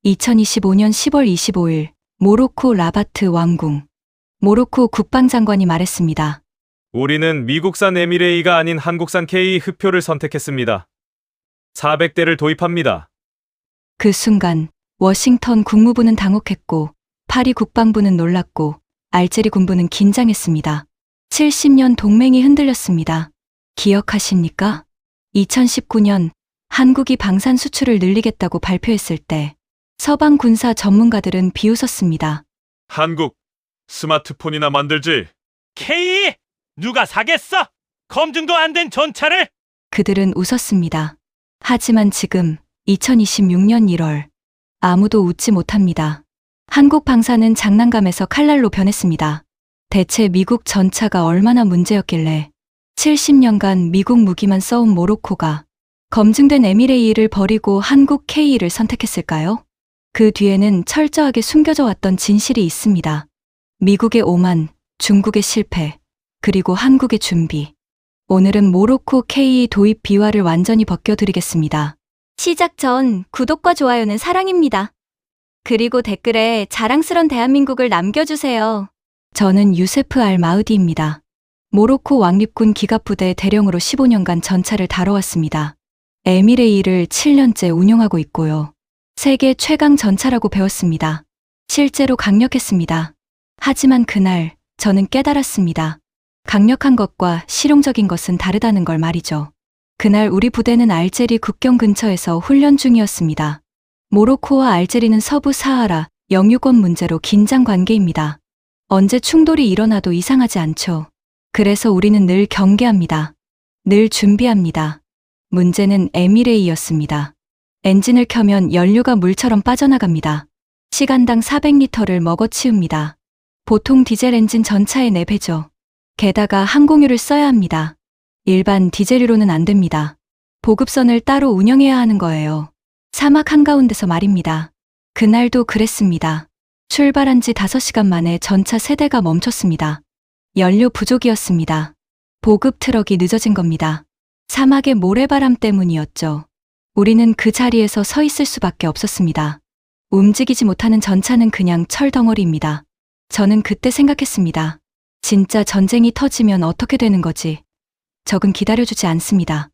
2025년 10월 25일 모로코 라바트 왕궁. 모로코 국방장관이 말했습니다. 우리는 미국산 에미레이가 아닌 한국산 K 흡표를 선택했습니다. 400대를 도입합니다. 그 순간 워싱턴 국무부는 당혹했고 파리 국방부는 놀랐고 알제리 군부는 긴장했습니다. 70년 동맹이 흔들렸습니다. 기억하십니까? 2019년 한국이 방산 수출을 늘리겠다고 발표했을 때 서방 군사 전문가들은 비웃었습니다. 한국 스마트폰이나 만들지. K! 누가 사겠어? 검증도 안 된 전차를? 그들은 웃었습니다. 하지만 지금 2026년 1월 아무도 웃지 못합니다. 한국 방산은 장난감에서 칼날로 변했습니다. 대체 미국 전차가 얼마나 문제였길래 70년간 미국 무기만 써온 모로코가 검증된 에미레이를 버리고 한국 K를 선택했을까요? 그 뒤에는 철저하게 숨겨져 왔던 진실이 있습니다. 미국의 오만, 중국의 실패, 그리고 한국의 준비. 오늘은 모로코 K 도입 비화를 완전히 벗겨드리겠습니다. 시작 전 구독과 좋아요는 사랑입니다. 그리고 댓글에 자랑스런 대한민국을 남겨주세요. 저는 유세프 알 마흐디입니다. 모로코 왕립군 기갑부대 대령으로 15년간 전차를 다뤄왔습니다. 에미레이를 7년째 운용하고 있고요. 세계 최강 전차라고 배웠습니다. 실제로 강력했습니다. 하지만 그날 저는 깨달았습니다. 강력한 것과 실용적인 것은 다르다는 걸 말이죠. 그날 우리 부대는 알제리 국경 근처에서 훈련 중이었습니다. 모로코와 알제리는 서부 사하라 영유권 문제로 긴장 관계입니다. 언제 충돌이 일어나도 이상하지 않죠. 그래서 우리는 늘 경계합니다. 늘 준비합니다. 문제는 에미레이였습니다. 엔진을 켜면 연료가 물처럼 빠져나갑니다. 시간당 400리터를 먹어치웁니다. 보통 디젤 엔진 전차의 4배죠. 게다가 항공유를 써야 합니다. 일반 디젤유로는 안 됩니다. 보급선을 따로 운영해야 하는 거예요. 사막 한가운데서 말입니다. 그날도 그랬습니다. 출발한 지 5시간 만에 전차 3대가 멈췄습니다. 연료 부족이었습니다. 보급 트럭이 늦어진 겁니다. 사막의 모래바람 때문이었죠. 우리는 그 자리에서 서 있을 수밖에 없었습니다. 움직이지 못하는 전차는 그냥 철덩어리입니다. 저는 그때 생각했습니다. 진짜 전쟁이 터지면 어떻게 되는 거지? 적은 기다려주지 않습니다.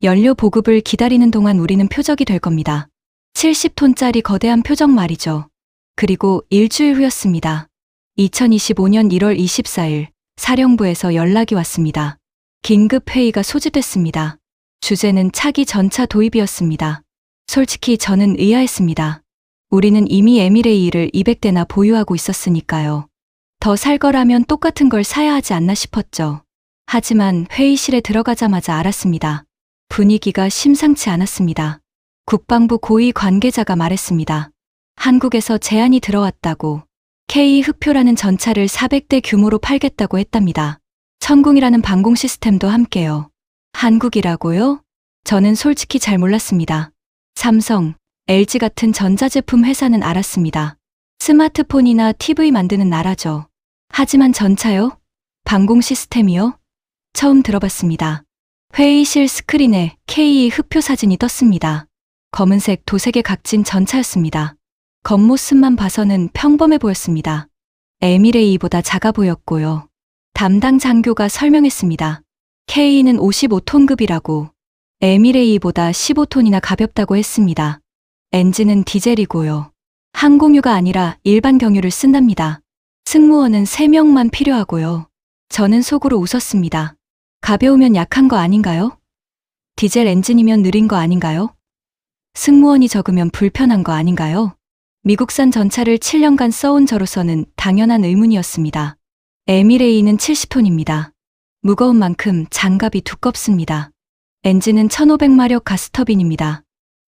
연료 보급을 기다리는 동안 우리는 표적이 될 겁니다. 70톤짜리 거대한 표적 말이죠. 그리고 일주일 후였습니다. 2025년 1월 24일 사령부에서 연락이 왔습니다. 긴급 회의가 소집됐습니다. 주제는 차기 전차 도입이었습니다. 솔직히 저는 의아했습니다. 우리는 이미 에미레이를 200대나 보유하고 있었으니까요. 더 살 거라면 똑같은 걸 사야 하지 않나 싶었죠. 하지만 회의실에 들어가자마자 알았습니다. 분위기가 심상치 않았습니다. 국방부 고위 관계자가 말했습니다. 한국에서 제안이 들어왔다고. K 흑표라는 전차를 400대 규모로 팔겠다고 했답니다. 천궁이라는 방공 시스템도 함께요. 한국이라고요? 저는 솔직히 잘 몰랐습니다. 삼성, LG 같은 전자제품 회사는 알았습니다. 스마트폰이나 TV 만드는 나라죠. 하지만 전차요? 방공 시스템이요? 처음 들어봤습니다. 회의실 스크린에 K 흑표 사진이 떴습니다. 검은색 도색의 각진 전차였습니다. 겉모습만 봐서는 평범해 보였습니다. 에미레이보다 작아 보였고요. 담당 장교가 설명했습니다. K는 55톤급이라고, 에미레이보다 15톤이나 가볍다고 했습니다. 엔진은 디젤이고요. 항공유가 아니라 일반 경유를 쓴답니다. 승무원은 3명만 필요하고요. 저는 속으로 웃었습니다. 가벼우면 약한 거 아닌가요? 디젤 엔진이면 느린 거 아닌가요? 승무원이 적으면 불편한 거 아닌가요? 미국산 전차를 7년간 써온 저로서는 당연한 의문이었습니다. 에미레이는 70톤입니다. 무거운 만큼 장갑이 두껍습니다. 엔진은 1500마력 가스터빈입니다.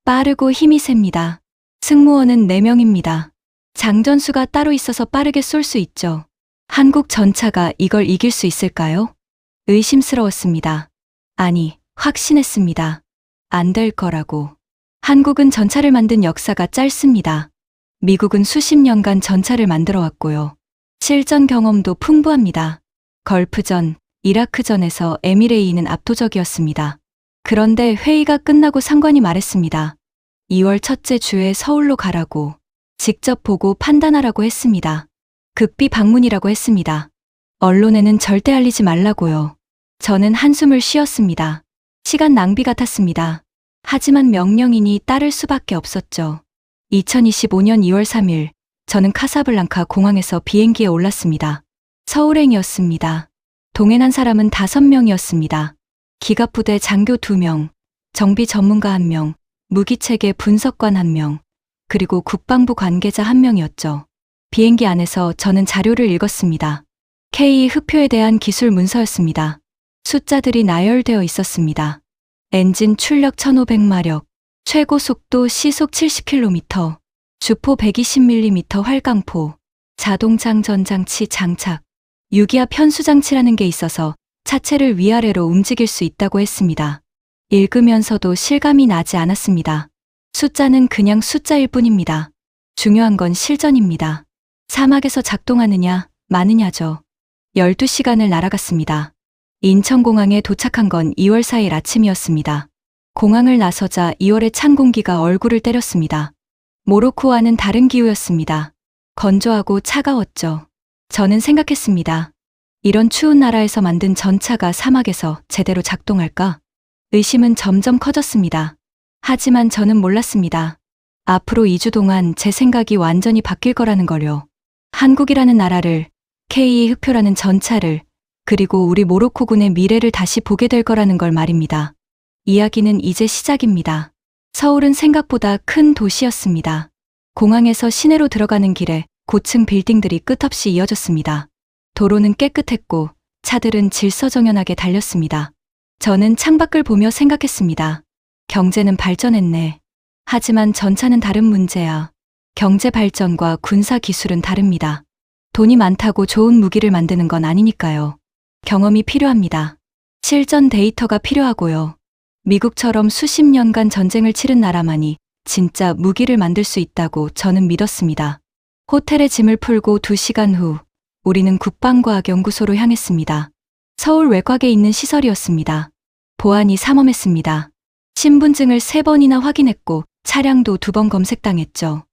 빠르고 힘이 셉니다. 승무원은 4명입니다. 장전수가 따로 있어서 빠르게 쏠 수 있죠. 한국 전차가 이걸 이길 수 있을까요? 의심스러웠습니다. 아니, 확신했습니다. 안 될 거라고. 한국은 전차를 만든 역사가 짧습니다. 미국은 수십 년간 전차를 만들어 왔고요. 실전 경험도 풍부합니다. 걸프전, 이라크전에서 에미레이는 압도적이었습니다. 그런데 회의가 끝나고 상관이 말했습니다. 2월 첫째 주에 서울로 가라고. 직접 보고 판단하라고 했습니다. 극비 방문이라고 했습니다. 언론에는 절대 알리지 말라고요. 저는 한숨을 쉬었습니다. 시간 낭비 같았습니다. 하지만 명령이니 따를 수밖에 없었죠. 2025년 2월 3일, 저는 카사블랑카 공항에서 비행기에 올랐습니다. 서울행이었습니다. 동행한 사람은 5명이었습니다. 기갑부대 장교 2명, 정비 전문가 1명, 무기체계 분석관 1명, 그리고 국방부 관계자 1명이었죠. 비행기 안에서 저는 자료를 읽었습니다. K 흡표에 대한 기술 문서였습니다. 숫자들이 나열되어 있었습니다. 엔진 출력 1500마력, 최고 속도 시속 70km, 주포 120mm 활강포, 자동 장전장치 장착, 유기압 현수장치라는 게 있어서 차체를 위아래로 움직일 수 있다고 했습니다. 읽으면서도 실감이 나지 않았습니다. 숫자는 그냥 숫자일 뿐입니다. 중요한 건 실전입니다. 사막에서 작동하느냐, 마느냐죠. 12시간을 날아갔습니다. 인천공항에 도착한 건 2월 4일 아침이었습니다. 공항을 나서자 2월의 찬 공기가 얼굴을 때렸습니다. 모로코와는 다른 기후였습니다. 건조하고 차가웠죠. 저는 생각했습니다. 이런 추운 나라에서 만든 전차가 사막에서 제대로 작동할까? 의심은 점점 커졌습니다. 하지만 저는 몰랐습니다. 앞으로 2주 동안 제 생각이 완전히 바뀔 거라는 걸요. 한국이라는 나라를, K 흡표라는 전차를, 그리고 우리 모로코군의 미래를 다시 보게 될 거라는 걸 말입니다. 이야기는 이제 시작입니다. 서울은 생각보다 큰 도시였습니다. 공항에서 시내로 들어가는 길에 고층 빌딩들이 끝없이 이어졌습니다. 도로는 깨끗했고 차들은 질서정연하게 달렸습니다. 저는 창밖을 보며 생각했습니다. 경제는 발전했네. 하지만 전차는 다른 문제야. 경제 발전과 군사 기술은 다릅니다. 돈이 많다고 좋은 무기를 만드는 건 아니니까요. 경험이 필요합니다. 실전 데이터가 필요하고요. 미국처럼 수십 년간 전쟁을 치른 나라만이 진짜 무기를 만들 수 있다고 저는 믿었습니다. 호텔에 짐을 풀고 2시간 후 우리는 국방과학연구소로 향했습니다. 서울 외곽에 있는 시설이었습니다. 보안이 삼엄했습니다. 신분증을 3번이나 확인했고 차량도 2번 검색당했죠.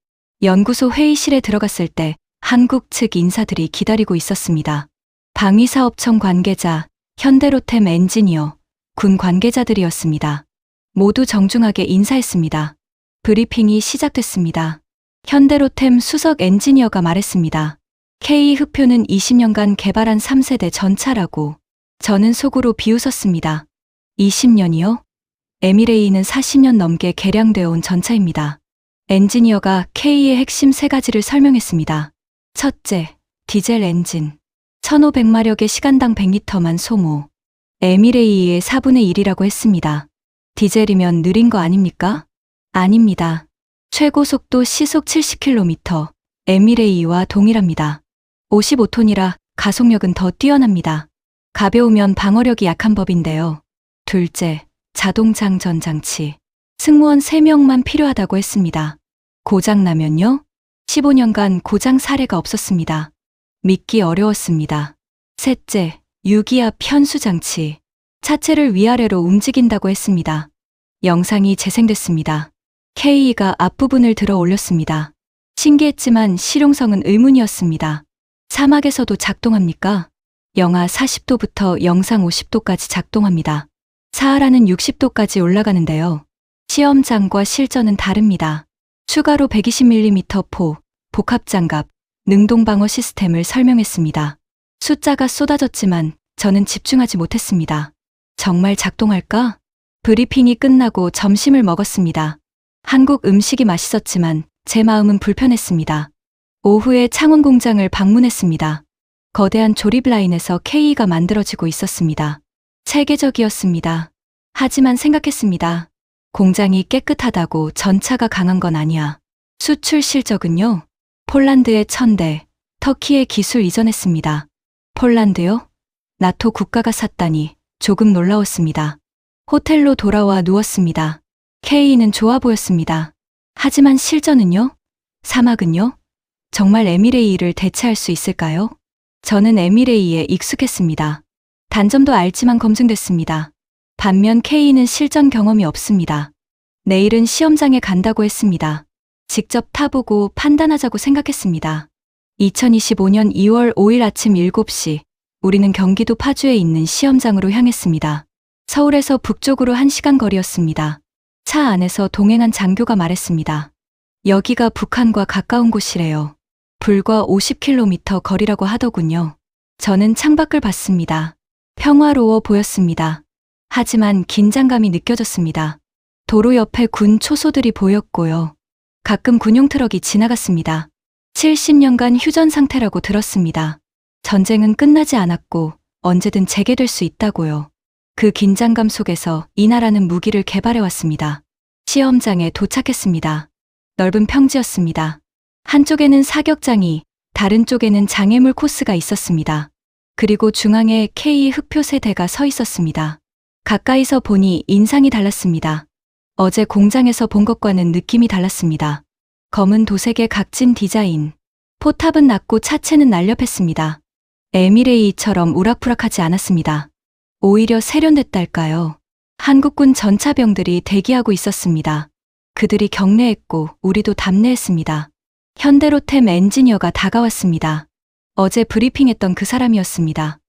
연구소 회의실에 들어갔을 때 한국 측 인사들이 기다리고 있었습니다. 방위사업청 관계자, 현대로템 엔지니어, 군 관계자들이었습니다. 모두 정중하게 인사했습니다. 브리핑이 시작됐습니다. 현대로템 수석 엔지니어가 말했습니다. K 흡표는 20년간 개발한 3세대 전차라고. 저는 속으로 비웃었습니다. 20년이요? 에미레이는 40년 넘게 개량되어 온 전차입니다. 엔지니어가 K의 핵심 3가지를 설명했습니다. 첫째, 디젤 엔진. 1500마력의 시간당 100리터만 소모. 에미레이의 4분의 1이라고 했습니다. 디젤이면 느린 거 아닙니까? 아닙니다. 최고 속도 시속 70km, 에미레이와 동일합니다. 55톤이라 가속력은 더 뛰어납니다. 가벼우면 방어력이 약한 법인데요. 둘째, 자동 장전 장치. 승무원 3명만 필요하다고 했습니다. 고장나면요? 15년간 고장 사례가 없었습니다. 믿기 어려웠습니다. 셋째, 유기압 현수 장치. 차체를 위아래로 움직인다고 했습니다. 영상이 재생됐습니다. K가 앞부분을 들어 올렸습니다. 신기했지만 실용성은 의문이었습니다. 사막에서도 작동합니까? 영하 40도부터 영상 50도까지 작동합니다. 사하라는 60도까지 올라가는데요. 시험장과 실전은 다릅니다. 추가로 120mm 포, 복합장갑, 능동방어 시스템을 설명했습니다. 숫자가 쏟아졌지만 저는 집중하지 못했습니다. 정말 작동할까? 브리핑이 끝나고 점심을 먹었습니다. 한국 음식이 맛있었지만 제 마음은 불편했습니다. 오후에 창원 공장을 방문했습니다. 거대한 조립 라인에서 K가 만들어지고 있었습니다. 체계적이었습니다. 하지만 생각했습니다. 공장이 깨끗하다고 전차가 강한 건 아니야. 수출 실적은요? 폴란드에 1000대, 터키에 기술 이전했습니다. 폴란드요? 나토 국가가 샀다니 조금 놀라웠습니다. 호텔로 돌아와 누웠습니다. K는 좋아 보였습니다. 하지만 실전은요? 사막은요? 정말 에미레이를 대체할 수 있을까요? 저는 에미레이에 익숙했습니다. 단점도 알지만 검증됐습니다. 반면 K는 실전 경험이 없습니다. 내일은 시험장에 간다고 했습니다. 직접 타보고 판단하자고 생각했습니다. 2025년 2월 5일 아침 7시, 우리는 경기도 파주에 있는 시험장으로 향했습니다. 서울에서 북쪽으로 1시간 거리였습니다. 차 안에서 동행한 장교가 말했습니다. 여기가 북한과 가까운 곳이래요. 불과 50km 거리라고 하더군요. 저는 창밖을 봤습니다. 평화로워 보였습니다. 하지만 긴장감이 느껴졌습니다. 도로 옆에 군 초소들이 보였고요. 가끔 군용 트럭이 지나갔습니다. 70년간 휴전 상태라고 들었습니다. 전쟁은 끝나지 않았고 언제든 재개될 수 있다고요. 그 긴장감 속에서 이 나라는 무기를 개발해 왔습니다. 시험장에 도착했습니다. 넓은 평지였습니다. 한쪽에는 사격장이, 다른 쪽에는 장애물 코스가 있었습니다. 그리고 중앙에 K 흑표 세대가 서 있었습니다. 가까이서 보니 인상이 달랐습니다. 어제 공장에서 본 것과는 느낌이 달랐습니다. 검은 도색의 각진 디자인, 포탑은 낮고 차체는 날렵했습니다. 에미레이처럼 우락부락하지 않았습니다. 오히려 세련됐달까요? 한국군 전차병들이 대기하고 있었습니다. 그들이 경례했고 우리도 답례했습니다. 현대로템 엔지니어가 다가왔습니다. 어제 브리핑했던 그 사람이었습니다.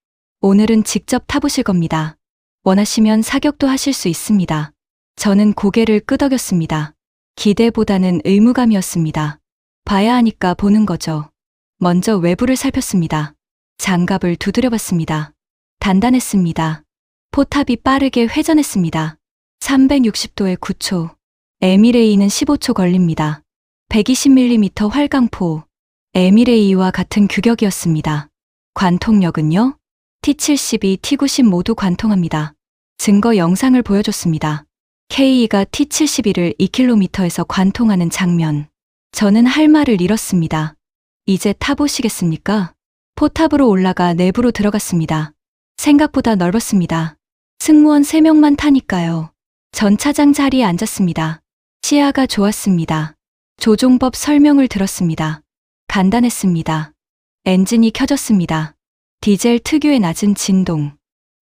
오늘은 직접 타보실 겁니다. 원하시면 사격도 하실 수 있습니다. 저는 고개를 끄덕였습니다. 기대보다는 의무감이었습니다. 봐야 하니까 보는 거죠. 먼저 외부를 살폈습니다. 장갑을 두드려봤습니다. 단단했습니다. 포탑이 빠르게 회전했습니다. 360도에 9초, 에미레이는 15초 걸립니다. 120mm 활강포, 에미레이와 같은 규격이었습니다. 관통력은요? T-72, T-90 모두 관통합니다. 증거 영상을 보여줬습니다. K가 T-72를 2km에서 관통하는 장면. 저는 할 말을 잃었습니다. 이제 타보시겠습니까? 포탑으로 올라가 내부로 들어갔습니다. 생각보다 넓었습니다. 승무원 3명만 타니까요. 전 차장 자리에 앉았습니다. 시야가 좋았습니다. 조종법 설명을 들었습니다. 간단했습니다. 엔진이 켜졌습니다. 디젤 특유의 낮은 진동.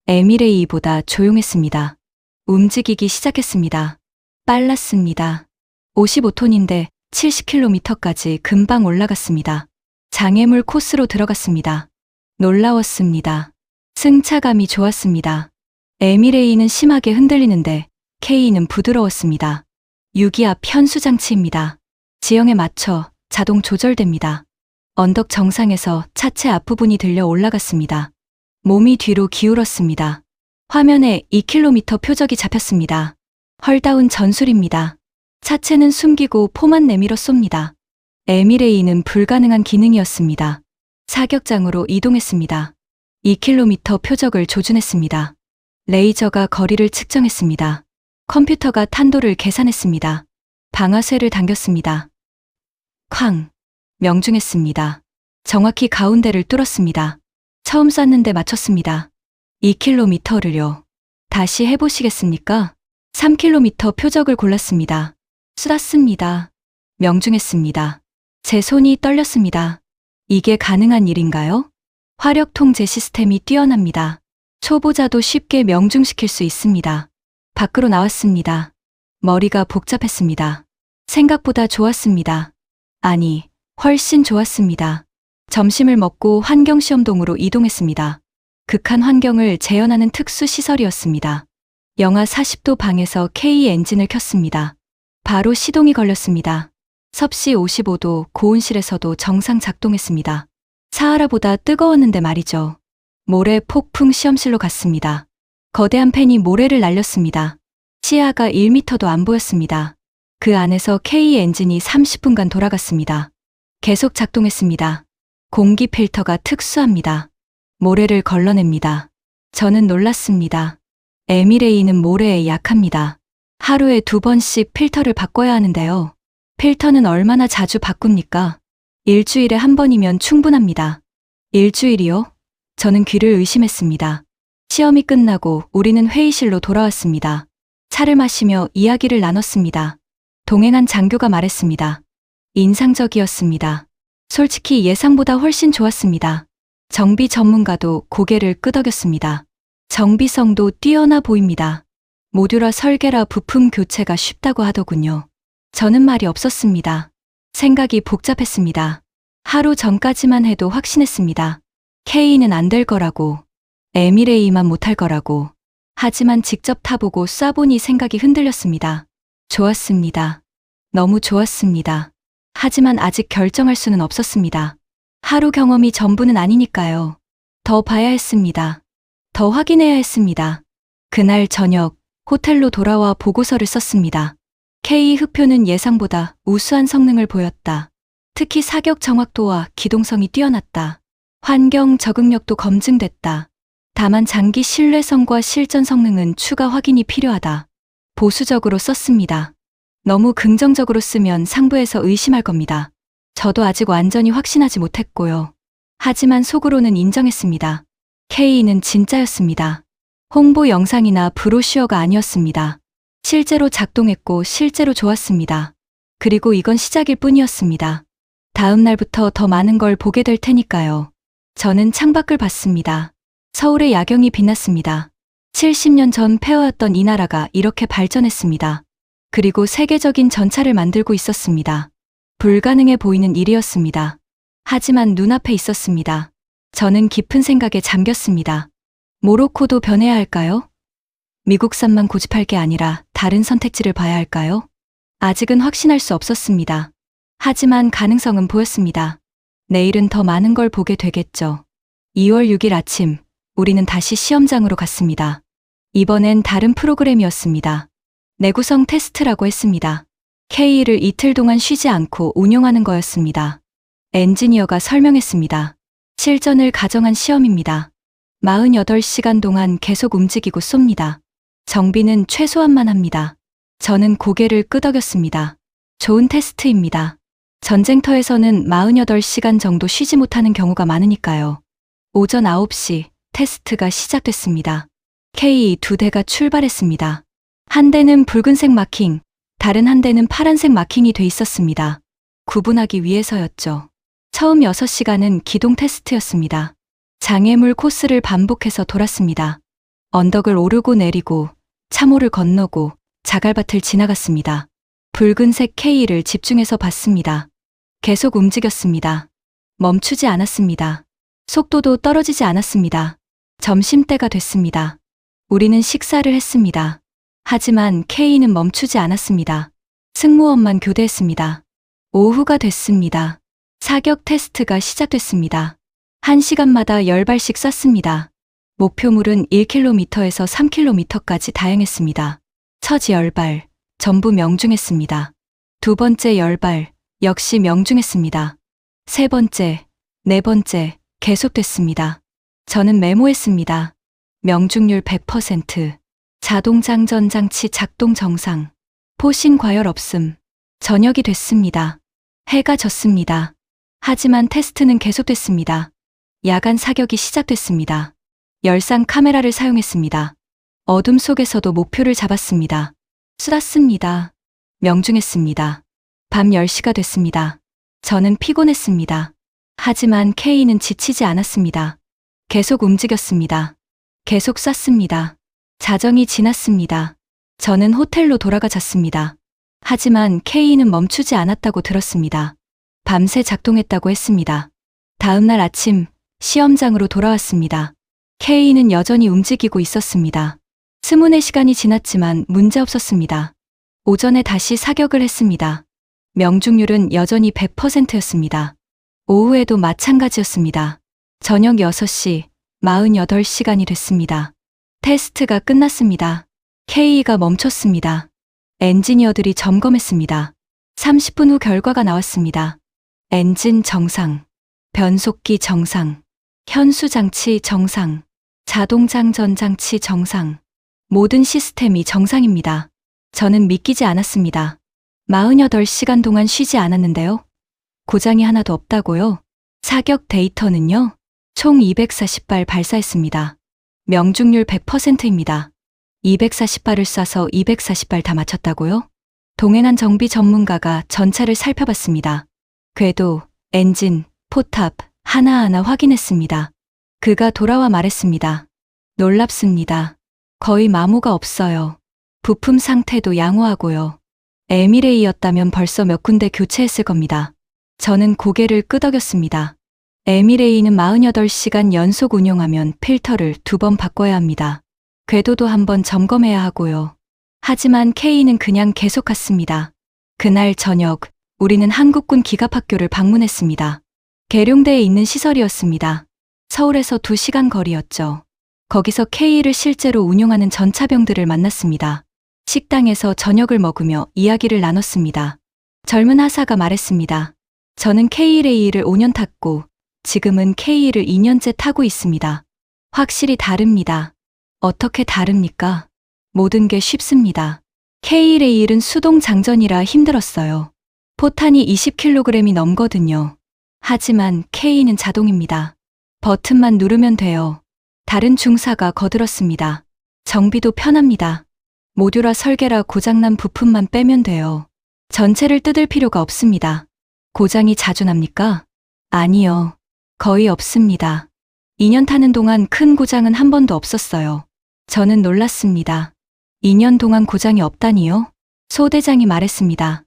에미레이보다 조용했습니다. 움직이기 시작했습니다. 빨랐습니다. 55톤인데 70km까지 금방 올라갔습니다. 장애물 코스로 들어갔습니다. 놀라웠습니다. 승차감이 좋았습니다. 에미레이는 심하게 흔들리는데 K는 부드러웠습니다. 유기압 현수 장치입니다. 지형에 맞춰 자동 조절됩니다. 언덕 정상에서 차체 앞부분이 들려 올라갔습니다. 몸이 뒤로 기울었습니다. 화면에 2km 표적이 잡혔습니다. 헐다운 전술입니다. 차체는 숨기고 포만 내밀어 쏩니다. 에미레이는 불가능한 기능이었습니다. 사격장으로 이동했습니다. 2km 표적을 조준했습니다. 레이저가 거리를 측정했습니다. 컴퓨터가 탄도를 계산했습니다. 방아쇠를 당겼습니다. 쾅! 명중했습니다. 정확히 가운데를 뚫었습니다. 처음 쐈는데 맞췄습니다. 2km를요. 다시 해보시겠습니까? 3km 표적을 골랐습니다. 쐈습니다. 명중했습니다. 제 손이 떨렸습니다. 이게 가능한 일인가요? 화력 통제 시스템이 뛰어납니다. 초보자도 쉽게 명중시킬 수 있습니다. 밖으로 나왔습니다. 머리가 복잡했습니다. 생각보다 좋았습니다. 아니, 훨씬 좋았습니다. 점심을 먹고 환경시험동으로 이동했습니다. 극한 환경을 재현하는 특수 시설이었습니다. 영하 40도 방에서 K 엔진을 켰습니다. 바로 시동이 걸렸습니다. 섭씨 55도 고온실에서도 정상 작동했습니다. 사하라보다 뜨거웠는데 말이죠. 모래 폭풍 시험실로 갔습니다. 거대한 팬이 모래를 날렸습니다. 시야가 1m도 안 보였습니다. 그 안에서 K 엔진이 30분간 돌아갔습니다. 계속 작동했습니다. 공기 필터가 특수합니다. 모래를 걸러냅니다. 저는 놀랐습니다. 에미레이는 모래에 약합니다. 하루에 2번씩 필터를 바꿔야 하는데요. 필터는 얼마나 자주 바꿉니까? 일주일에 1번이면 충분합니다. 일주일이요? 저는 귀를 의심했습니다. 시험이 끝나고 우리는 회의실로 돌아왔습니다. 차를 마시며 이야기를 나눴습니다. 동행한 장교가 말했습니다. 인상적이었습니다. 솔직히 예상보다 훨씬 좋았습니다. 정비 전문가도 고개를 끄덕였습니다. 정비성도 뛰어나 보입니다. 모듈화 설계라 부품 교체가 쉽다고 하더군요. 저는 말이 없었습니다. 생각이 복잡했습니다. 하루 전까지만 해도 확신했습니다. K는 안 될 거라고, 에미레이만 못할 거라고. 하지만 직접 타보고 쏴보니 생각이 흔들렸습니다. 좋았습니다. 너무 좋았습니다. 하지만 아직 결정할 수는 없었습니다. 하루 경험이 전부는 아니니까요. 더 봐야 했습니다. 더 확인해야 했습니다. 그날 저녁 호텔로 돌아와 보고서를 썼습니다. K 흡표는 예상보다 우수한 성능을 보였다. 특히 사격 정확도와 기동성이 뛰어났다. 환경 적응력도 검증됐다. 다만 장기 신뢰성과 실전 성능은 추가 확인이 필요하다. 보수적으로 썼습니다. 너무 긍정적으로 쓰면 상부에서 의심할 겁니다. 저도 아직 완전히 확신하지 못했고요. 하지만 속으로는 인정했습니다. K는 진짜였습니다. 홍보 영상이나 브로슈어가 아니었습니다. 실제로 작동했고 실제로 좋았습니다. 그리고 이건 시작일 뿐이었습니다. 다음 날부터 더 많은 걸 보게 될 테니까요. 저는 창밖을 봤습니다. 서울의 야경이 빛났습니다. 70년 전 폐허였던 이 나라가 이렇게 발전했습니다. 그리고 세계적인 전차를 만들고 있었습니다. 불가능해 보이는 일이었습니다. 하지만 눈앞에 있었습니다. 저는 깊은 생각에 잠겼습니다. 모로코도 변해야 할까요? 미국산만 고집할 게 아니라 다른 선택지를 봐야 할까요? 아직은 확신할 수 없었습니다. 하지만 가능성은 보였습니다. 내일은 더 많은 걸 보게 되겠죠. 2월 6일 아침, 우리는 다시 시험장으로 갔습니다. 이번엔 다른 프로그램이었습니다. 내구성 테스트라고 했습니다. K를 이틀 동안 쉬지 않고 운용하는 거였습니다. 엔지니어가 설명했습니다. 실전을 가정한 시험입니다. 48시간 동안 계속 움직이고 쏩니다. 정비는 최소한만 합니다. 저는 고개를 끄덕였습니다. 좋은 테스트입니다. 전쟁터에서는 48시간 정도 쉬지 못하는 경우가 많으니까요. 오전 9시 테스트가 시작됐습니다. K 2대가 출발했습니다. 한 대는 붉은색 마킹, 다른 한 대는 파란색 마킹이 돼 있었습니다. 구분하기 위해서였죠. 처음 6시간은 기동 테스트였습니다. 장애물 코스를 반복해서 돌았습니다. 언덕을 오르고 내리고, 참호를 건너고, 자갈밭을 지나갔습니다. 붉은색 K를 집중해서 봤습니다. 계속 움직였습니다. 멈추지 않았습니다. 속도도 떨어지지 않았습니다. 점심때가 됐습니다. 우리는 식사를 했습니다. 하지만 K는 멈추지 않았습니다. 승무원만 교대했습니다. 오후가 됐습니다. 사격 테스트가 시작됐습니다. 1시간마다 10발씩 쐈습니다. 목표물은 1km에서 3km까지 다양했습니다. 첫 10발, 전부 명중했습니다. 두 번째 10발, 역시 명중했습니다. 세 번째, 네 번째, 계속됐습니다. 저는 메모했습니다. 명중률 100%, 자동장전 장치 작동 정상, 포신 과열 없음. 저녁이 됐습니다. 해가 졌습니다. 하지만 테스트는 계속됐습니다. 야간 사격이 시작됐습니다. 열상 카메라를 사용했습니다. 어둠 속에서도 목표를 잡았습니다. 쏘았습니다. 명중했습니다. 밤 10시가 됐습니다. 저는 피곤했습니다. 하지만 K는 지치지 않았습니다. 계속 움직였습니다. 계속 쐈습니다. 자정이 지났습니다. 저는 호텔로 돌아가 잤습니다. 하지만 K는 멈추지 않았다고 들었습니다. 밤새 작동했다고 했습니다. 다음 날 아침 시험장으로 돌아왔습니다. K는 여전히 움직이고 있었습니다. 24시간이 지났지만 문제없었습니다. 오전에 다시 사격을 했습니다. 명중률은 여전히 100%였습니다. 오후에도 마찬가지였습니다. 저녁 6시, 48시간이 됐습니다. 테스트가 끝났습니다. K가 멈췄습니다. 엔지니어들이 점검했습니다. 30분 후 결과가 나왔습니다. 엔진 정상, 변속기 정상, 현수장치 정상, 자동장전장치 정상, 모든 시스템이 정상입니다. 저는 믿기지 않았습니다. 48시간 동안 쉬지 않았는데요. 고장이 하나도 없다고요? 사격 데이터는요? 총 240발 발사했습니다. 명중률 100%입니다. 240발을 쏴서 240발 다 맞췄다고요? 동행한 정비 전문가가 전차를 살펴봤습니다. 궤도, 엔진, 포탑 하나하나 확인했습니다. 그가 돌아와 말했습니다. 놀랍습니다. 거의 마모가 없어요. 부품 상태도 양호하고요. 에미레이였다면 벌써 몇 군데 교체했을 겁니다. 저는 고개를 끄덕였습니다. 에미레이는 48시간 연속 운용하면 필터를 2번 바꿔야 합니다. 궤도도 한번 점검해야 하고요. 하지만 K는 그냥 계속 갔습니다. 그날 저녁, 우리는 한국군 기갑학교를 방문했습니다. 계룡대에 있는 시설이었습니다. 서울에서 2시간 거리였죠. 거기서 K를 실제로 운용하는 전차병들을 만났습니다. 식당에서 저녁을 먹으며 이야기를 나눴습니다. 젊은 하사가 말했습니다. 저는 K레이를 5년 탔고 지금은 K를 2년째 타고 있습니다. 확실히 다릅니다. 어떻게 다릅니까? 모든 게 쉽습니다. K레일은 수동 장전이라 힘들었어요. 포탄이 20kg이 넘거든요. 하지만 K는 자동입니다. 버튼만 누르면 돼요. 다른 중사가 거들었습니다. 정비도 편합니다. 모듈화 설계라 고장난 부품만 빼면 돼요. 전체를 뜯을 필요가 없습니다. 고장이 자주 납니까? 아니요. 거의 없습니다. 2년 타는 동안 큰 고장은 한 번도 없었어요. 저는 놀랐습니다. 2년 동안 고장이 없다니요? 소대장이 말했습니다.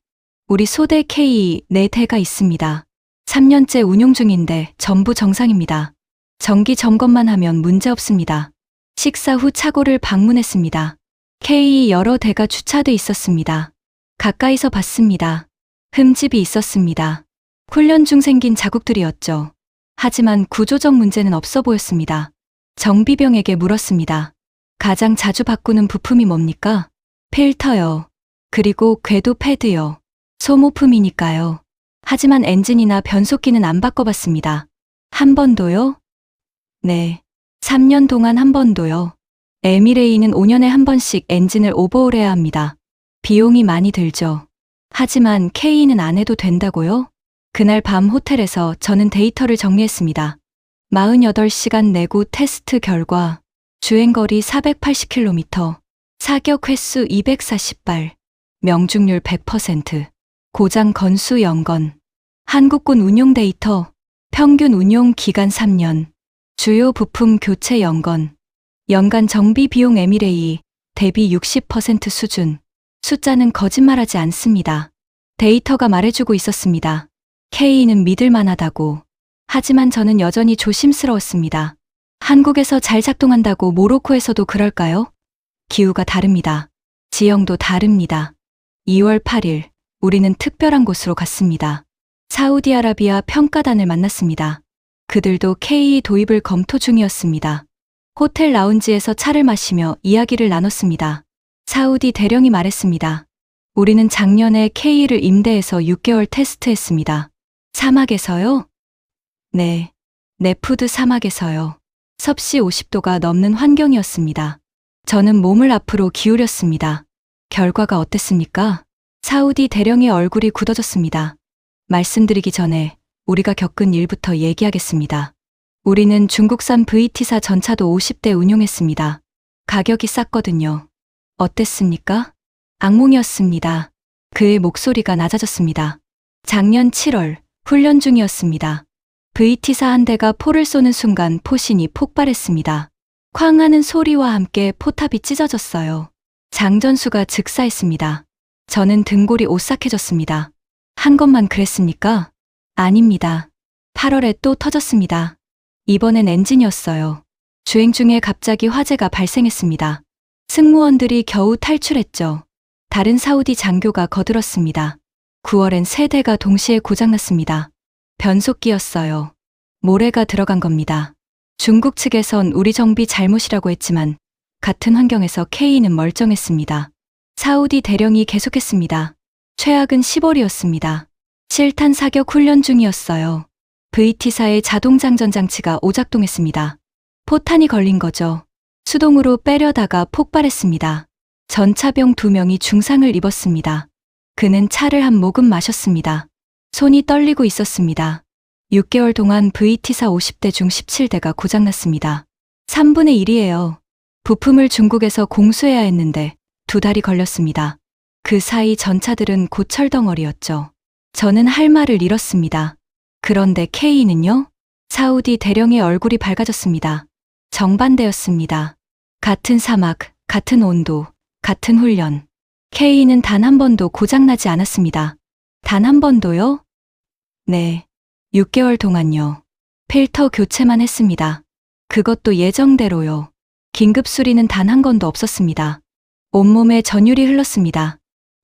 우리 소대 K 4대가 있습니다. 3년째 운용 중인데 전부 정상입니다. 정기 점검만 하면 문제 없습니다. 식사 후 차고를 방문했습니다. K 여러 대가 주차돼 있었습니다. 가까이서 봤습니다. 흠집이 있었습니다. 훈련 중 생긴 자국들이었죠. 하지만 구조적 문제는 없어 보였습니다. 정비병에게 물었습니다. 가장 자주 바꾸는 부품이 뭡니까? 필터요. 그리고 궤도 패드요. 소모품이니까요. 하지만 엔진이나 변속기는 안 바꿔봤습니다. 한 번도요? 네. 3년 동안 한 번도요. 에미레이는 5년에 한 번씩 엔진을 오버홀해야 합니다. 비용이 많이 들죠. 하지만 K는 안 해도 된다고요? 그날 밤 호텔에서 저는 데이터를 정리했습니다. 48시간 내구 테스트 결과 주행거리 480km, 사격 횟수 240발, 명중률 100%, 고장 건수 0건, 한국군 운용 데이터, 평균 운용 기간 3년, 주요 부품 교체 0건, 연간 정비 비용 에미레이 대비 60% 수준. 숫자는 거짓말하지 않습니다. 데이터가 말해주고 있었습니다. K는 믿을만하다고. 하지만 저는 여전히 조심스러웠습니다. 한국에서 잘 작동한다고 모로코에서도 그럴까요? 기후가 다릅니다. 지형도 다릅니다. 2월 8일, 우리는 특별한 곳으로 갔습니다. 사우디아라비아 평가단을 만났습니다. 그들도 K 도입을 검토 중이었습니다. 호텔 라운지에서 차를 마시며 이야기를 나눴습니다. 사우디 대령이 말했습니다. 우리는 작년에 K를 임대해서 6개월 테스트했습니다. 사막에서요? 네. 네푸드 사막에서요. 섭씨 50도가 넘는 환경이었습니다. 저는 몸을 앞으로 기울였습니다. 결과가 어땠습니까? 사우디 대령의 얼굴이 굳어졌습니다. 말씀드리기 전에 우리가 겪은 일부터 얘기하겠습니다. 우리는 중국산 VT사 전차도 50대 운용했습니다. 가격이 쌌거든요. 어땠습니까? 악몽이었습니다. 그의 목소리가 낮아졌습니다. 작년 7월 훈련 중이었습니다. VT사 한 대가 포를 쏘는 순간 포신이 폭발했습니다. 쾅 하는 소리와 함께 포탑이 찢어졌어요. 장전수가 즉사했습니다. 저는 등골이 오싹해졌습니다. 한 것만 그랬습니까? 아닙니다. 8월에 또 터졌습니다. 이번엔 엔진이었어요. 주행 중에 갑자기 화재가 발생했습니다. 승무원들이 겨우 탈출했죠. 다른 사우디 장교가 거들었습니다. 9월엔 3대가 동시에 고장났습니다. 변속기였어요. 모래가 들어간 겁니다. 중국 측에선 우리 정비 잘못이라고 했지만 같은 환경에서 K는 멀쩡했습니다. 사우디 대령이 계속했습니다. 최악은 10월이었습니다. 실탄 사격 훈련 중이었어요. VT사의 자동장전 장치가 오작동했습니다. 포탄이 걸린 거죠. 수동으로 빼려다가 폭발했습니다. 전차병 2명이 중상을 입었습니다. 그는 차를 한 모금 마셨습니다. 손이 떨리고 있었습니다. 6개월 동안 VT사 50대 중 17대가 고장났습니다. 3분의 1이에요. 부품을 중국에서 공수해야 했는데 2달이 걸렸습니다. 그 사이 전차들은 곧 철덩어리였죠. 저는 할 말을 잃었습니다. 그런데 K는요? 사우디 대령의 얼굴이 밝아졌습니다. 정반대였습니다. 같은 사막, 같은 온도, 같은 훈련. K는 단 한 번도 고장나지 않았습니다. 단 한 번도요? 네. 6개월 동안요. 필터 교체만 했습니다. 그것도 예정대로요. 긴급 수리는 단 한 건도 없었습니다. 온몸에 전율이 흘렀습니다.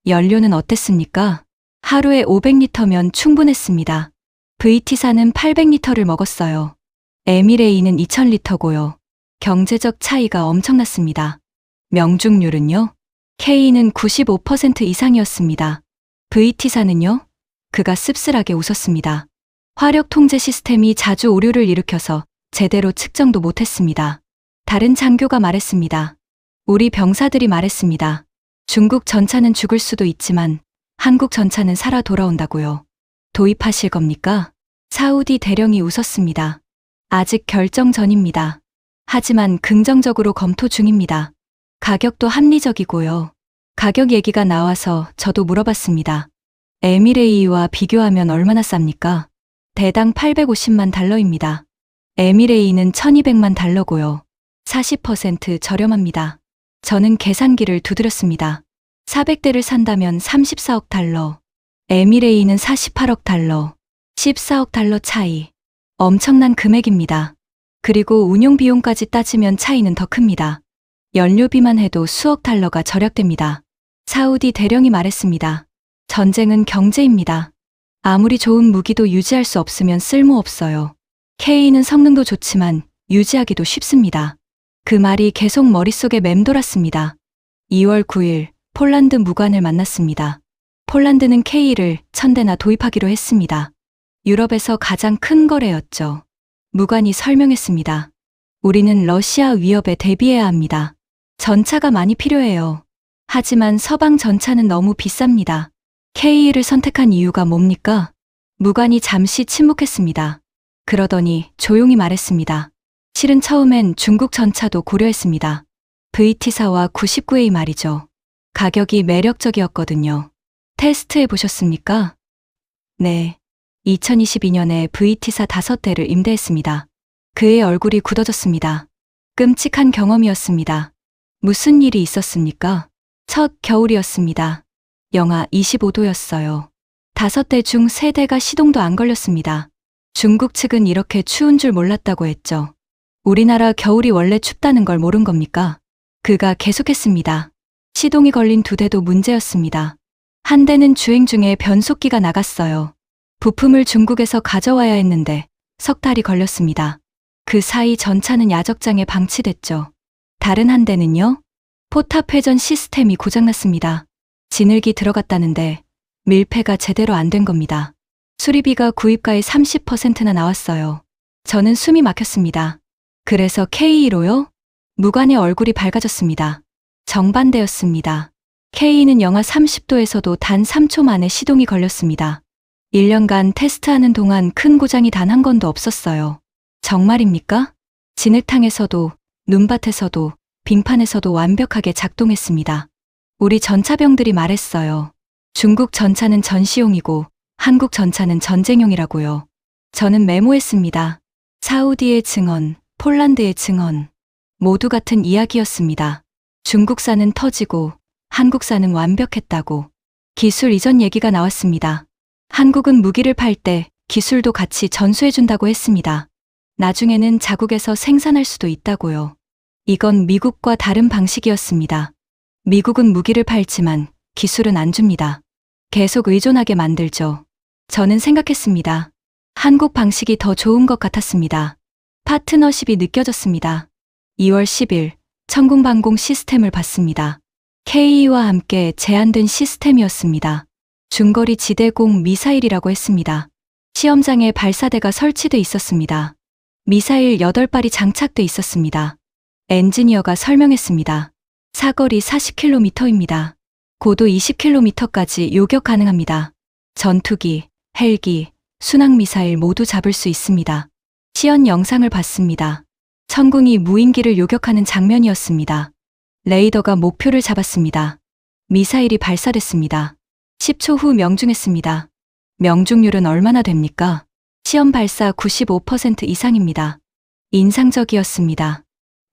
연료는 어땠습니까? 하루에 500리터면 충분했습니다. VT사는 800리터를 먹었어요. 에미레이는 2000리터고요. 경제적 차이가 엄청났습니다. 명중률은요? K는 95% 이상이었습니다. VT사는요? 그가 씁쓸하게 웃었습니다. 화력 통제 시스템이 자주 오류를 일으켜서 제대로 측정도 못했습니다. 다른 장교가 말했습니다. 우리 병사들이 말했습니다. 중국 전차는 죽을 수도 있지만 한국 전차는 살아 돌아온다고요. 도입하실 겁니까? 사우디 대령이 웃었습니다. 아직 결정 전입니다. 하지만 긍정적으로 검토 중입니다. 가격도 합리적이고요. 가격 얘기가 나와서 저도 물어봤습니다. 에미레이와 비교하면 얼마나 쌉니까? 대당 850만 달러입니다. 에미레이는 1200만 달러고요. 40% 저렴합니다. 저는 계산기를 두드렸습니다. 400대를 산다면 34억 달러. 에미레이는 48억 달러. 14억 달러 차이. 엄청난 금액입니다. 그리고 운용 비용까지 따지면 차이는 더 큽니다. 연료비만 해도 수억 달러가 절약됩니다. 사우디 대령이 말했습니다. 전쟁은 경제입니다. 아무리 좋은 무기도 유지할 수 없으면 쓸모없어요. K는 성능도 좋지만 유지하기도 쉽습니다. 그 말이 계속 머릿속에 맴돌았습니다. 2월 9일 폴란드 무관을 만났습니다. 폴란드는 K를 1000대나 도입하기로 했습니다. 유럽에서 가장 큰 거래였죠. 무관이 설명했습니다. 우리는 러시아 위협에 대비해야 합니다. 전차가 많이 필요해요. 하지만 서방 전차는 너무 비쌉니다. K를 선택한 이유가 뭡니까? 무관이 잠시 침묵했습니다. 그러더니 조용히 말했습니다. 실은 처음엔 중국 전차도 고려했습니다. VT사와 99A 말이죠. 가격이 매력적이었거든요. 테스트해 보셨습니까? 네. 2022년에 VT사 5대를 임대했습니다. 그의 얼굴이 굳어졌습니다. 끔찍한 경험이었습니다. 무슨 일이 있었습니까? 첫 겨울이었습니다. 영하 25도였어요. 5대 중 3대가 시동도 안 걸렸습니다. 중국 측은 이렇게 추운 줄 몰랐다고 했죠. 우리나라 겨울이 원래 춥다는 걸 모른 겁니까? 그가 계속했습니다. 시동이 걸린 2대도 문제였습니다. 한 대는 주행 중에 변속기가 나갔어요. 부품을 중국에서 가져와야 했는데 석 달이 걸렸습니다. 그 사이 전차는 야적장에 방치됐죠. 다른 한 대는요? 포탑 회전 시스템이 고장났습니다. 진흙이 들어갔다는데 밀폐가 제대로 안 된 겁니다. 수리비가 구입가의 30%나 나왔어요. 저는 숨이 막혔습니다. 그래서 K2로요? 무관의 얼굴이 밝아졌습니다. 정반대였습니다. K는 영하 30도에서도 단 3초 만에 시동이 걸렸습니다. 1년간 테스트하는 동안 큰 고장이 단 한 건도 없었어요. 정말입니까? 진흙탕에서도, 눈밭에서도, 빙판에서도 완벽하게 작동했습니다. 우리 전차병들이 말했어요. 중국 전차는 전시용이고 한국 전차는 전쟁용이라고요. 저는 메모했습니다. 사우디의 증언, 폴란드의 증언. 모두 같은 이야기였습니다. 중국산은 터지고 한국산은 완벽했다고. 기술 이전 얘기가 나왔습니다. 한국은 무기를 팔 때 기술도 같이 전수해준다고 했습니다. 나중에는 자국에서 생산할 수도 있다고요. 이건 미국과 다른 방식이었습니다. 미국은 무기를 팔지만 기술은 안 줍니다. 계속 의존하게 만들죠. 저는 생각했습니다. 한국 방식이 더 좋은 것 같았습니다. 파트너십이 느껴졌습니다. 2월 10일 천궁방공 시스템을 봤습니다. K와 함께 제한된 시스템이었습니다. 중거리 지대공 미사일이라고 했습니다. 시험장에 발사대가 설치돼 있었습니다. 미사일 8발이 장착돼 있었습니다. 엔지니어가 설명했습니다. 사거리 40km입니다. 고도 20km까지 요격 가능합니다. 전투기, 헬기, 순항미사일 모두 잡을 수 있습니다. 시연 영상을 봤습니다. 천궁이 무인기를 요격하는 장면이었습니다. 레이더가 목표를 잡았습니다. 미사일이 발사됐습니다. 10초 후 명중했습니다. 명중률은 얼마나 됩니까? 시험 발사 95% 이상입니다. 인상적이었습니다.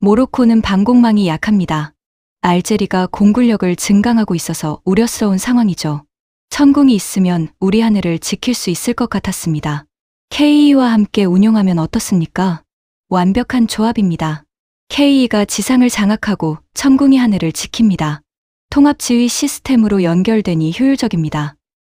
모로코는 방공망이 약합니다. 알제리가 공군력을 증강하고 있어서 우려스러운 상황이죠. 천궁이 있으면 우리 하늘을 지킬 수 있을 것 같았습니다. KE와 함께 운용하면 어떻습니까? 완벽한 조합입니다. KE가 지상을 장악하고 천궁이 하늘을 지킵니다. 통합지휘 시스템으로 연결되니 효율적입니다.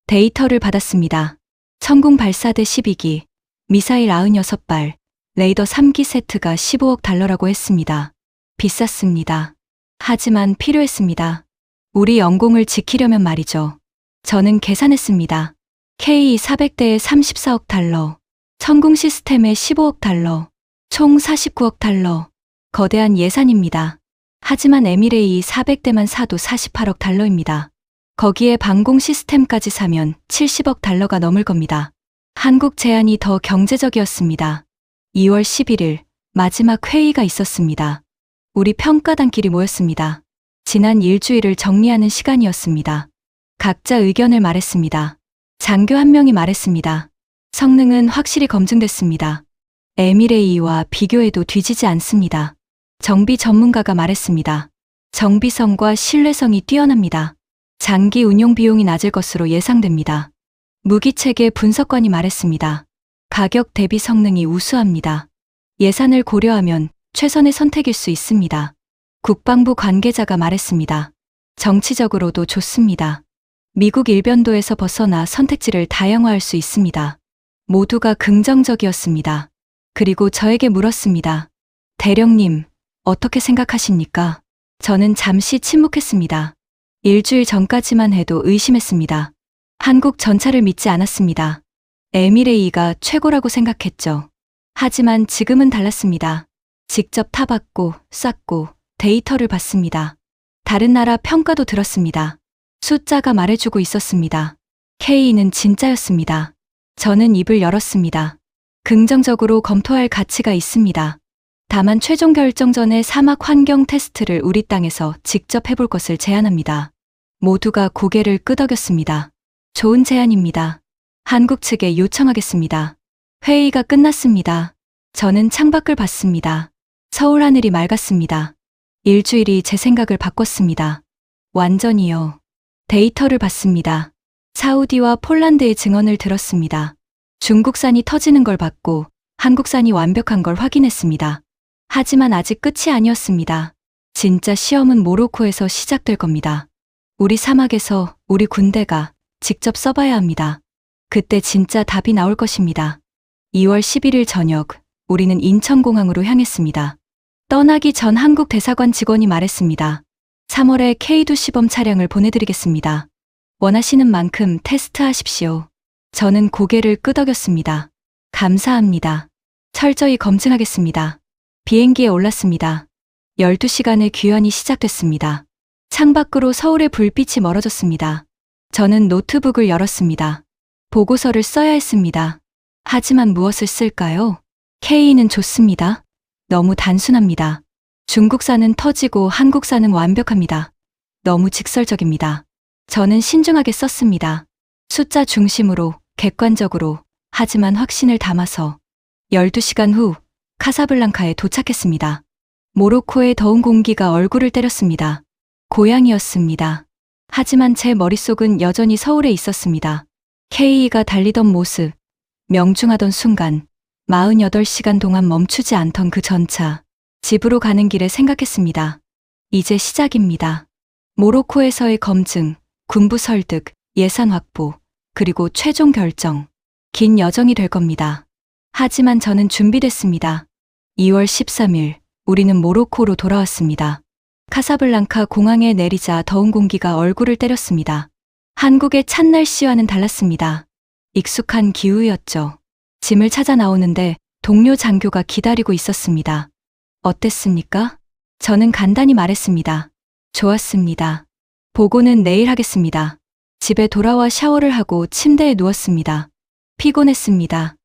데이터를 받았습니다. 천궁 발사대 12기, 미사일 96발, 레이더 3기 세트가 15억 달러라고 했습니다. 비쌌습니다. 하지만 필요했습니다. 우리 영공을 지키려면 말이죠. 저는 계산했습니다. KE 400대에 34억 달러, 천궁 시스템에 15억 달러, 총 49억 달러. 거대한 예산입니다. 하지만 에미레이 400대만 사도 48억 달러입니다. 거기에 방공 시스템까지 사면 70억 달러가 넘을 겁니다. 한국 제안이 더 경제적이었습니다. 2월 11일 마지막 회의가 있었습니다. 우리 평가단끼리 모였습니다. 지난 일주일을 정리하는 시간이었습니다. 각자 의견을 말했습니다. 장교 한 명이 말했습니다. 성능은 확실히 검증됐습니다. 에미레이와 비교해도 뒤지지 않습니다. 정비 전문가가 말했습니다. 정비성과 신뢰성이 뛰어납니다. 장기 운용 비용이 낮을 것으로 예상됩니다. 무기체계 분석관이 말했습니다. 가격 대비 성능이 우수합니다. 예산을 고려하면 최선의 선택일 수 있습니다. 국방부 관계자가 말했습니다. 정치적으로도 좋습니다. 미국 일변도에서 벗어나 선택지를 다양화할 수 있습니다. 모두가 긍정적이었습니다. 그리고 저에게 물었습니다. 대령님, 어떻게 생각하십니까? 저는 잠시 침묵했습니다. 일주일 전까지만 해도 의심했습니다. 한국 전차를 믿지 않았습니다. 에미레이가 최고라고 생각했죠. 하지만 지금은 달랐습니다. 직접 타봤고 쐈고 데이터를 봤습니다. 다른 나라 평가도 들었습니다. 숫자가 말해주고 있었습니다. KE는 진짜였습니다. 저는 입을 열었습니다. 긍정적으로 검토할 가치가 있습니다. 다만 최종 결정 전에 사막 환경 테스트를 우리 땅에서 직접 해볼 것을 제안합니다. 모두가 고개를 끄덕였습니다. 좋은 제안입니다. 한국 측에 요청하겠습니다. 회의가 끝났습니다. 저는 창밖을 봤습니다. 서울 하늘이 맑았습니다. 일주일이 제 생각을 바꿨습니다. 완전히요. 데이터를 봤습니다. 사우디와 폴란드의 증언을 들었습니다. 중국산이 터지는 걸 봤고 한국산이 완벽한 걸 확인했습니다. 하지만 아직 끝이 아니었습니다. 진짜 시험은 모로코에서 시작될 겁니다. 우리 사막에서 우리 군대가 직접 써봐야 합니다. 그때 진짜 답이 나올 것입니다. 2월 11일 저녁, 우리는 인천공항으로 향했습니다. 떠나기 전 한국 대사관 직원이 말했습니다. 3월에 K2 시범 차량을 보내드리겠습니다. 원하시는 만큼 테스트하십시오. 저는 고개를 끄덕였습니다. 감사합니다. 철저히 검증하겠습니다. 비행기에 올랐습니다. 12시간의 귀환이 시작됐습니다. 창밖으로 서울의 불빛이 멀어졌습니다. 저는 노트북을 열었습니다. 보고서를 써야 했습니다. 하지만 무엇을 쓸까요? KE는 좋습니다. 너무 단순합니다. 중국산은 터지고 한국산은 완벽합니다. 너무 직설적입니다. 저는 신중하게 썼습니다. 숫자 중심으로, 객관적으로, 하지만 확신을 담아서 12시간 후 카사블랑카에 도착했습니다. 모로코의 더운 공기가 얼굴을 때렸습니다. 고향이었습니다. 하지만 제 머릿속은 여전히 서울에 있었습니다. KE가 달리던 모습, 명중하던 순간, 48시간 동안 멈추지 않던 그 전차, 집으로 가는 길에 생각했습니다. 이제 시작입니다. 모로코에서의 검증, 군부 설득, 예산 확보, 그리고 최종 결정. 긴 여정이 될 겁니다. 하지만 저는 준비됐습니다. 2월 13일, 우리는 모로코로 돌아왔습니다. 카사블랑카 공항에 내리자 더운 공기가 얼굴을 때렸습니다. 한국의 찬 날씨와는 달랐습니다. 익숙한 기후였죠. 짐을 찾아 나오는데 동료 장교가 기다리고 있었습니다. 어땠습니까? 저는 간단히 말했습니다. 좋았습니다. 보고는 내일 하겠습니다. 집에 돌아와 샤워를 하고 침대에 누웠습니다. 피곤했습니다.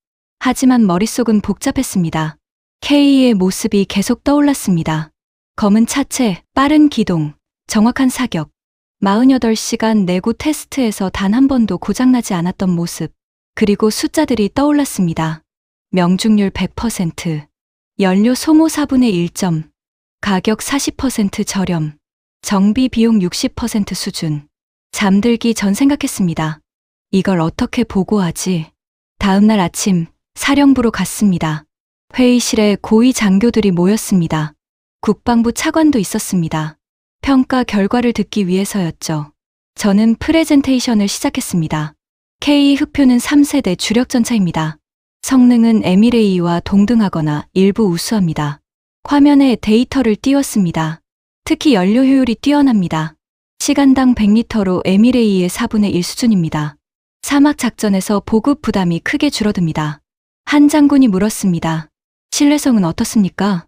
하지만 머릿속은 복잡했습니다. KE의 모습이 계속 떠올랐습니다. 검은 차체, 빠른 기동, 정확한 사격, 48시간 내구 테스트에서 단 한 번도 고장나지 않았던 모습, 그리고 숫자들이 떠올랐습니다. 명중률 100%, 연료 소모 4분의 1점, 가격 40% 저렴, 정비 비용 60% 수준. 잠들기 전 생각했습니다. 이걸 어떻게 보고하지? 다음날 아침 사령부로 갔습니다. 회의실에 고위 장교들이 모였습니다. 국방부 차관도 있었습니다. 평가 결과를 듣기 위해서였죠. 저는 프레젠테이션을 시작했습니다. K 흑표는 3세대 주력 전차입니다. 성능은 에미레이와 동등하거나 일부 우수합니다. 화면에 데이터를 띄웠습니다. 특히 연료 효율이 뛰어납니다. 시간당 100리터로 에미레이의 4분의 1 수준입니다. 사막 작전에서 보급 부담이 크게 줄어듭니다. 한 장군이 물었습니다. 신뢰성은 어떻습니까?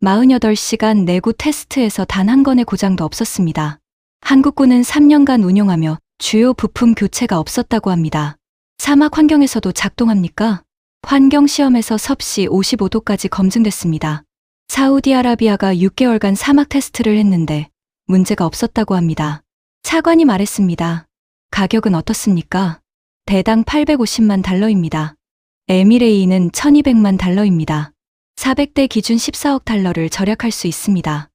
48시간 내구 테스트에서 단 한 건의 고장도 없었습니다. 한국군은 3년간 운용하며 주요 부품 교체가 없었다고 합니다. 사막 환경에서도 작동합니까? 환경 시험에서 섭씨 55도까지 검증됐습니다. 사우디아라비아가 6개월간 사막 테스트를 했는데 문제가 없었다고 합니다. 차관이 말했습니다. 가격은 어떻습니까? 대당 850만 달러입니다. 에미레이는 1200만 달러입니다. 400대 기준 14억 달러를 절약할 수 있습니다.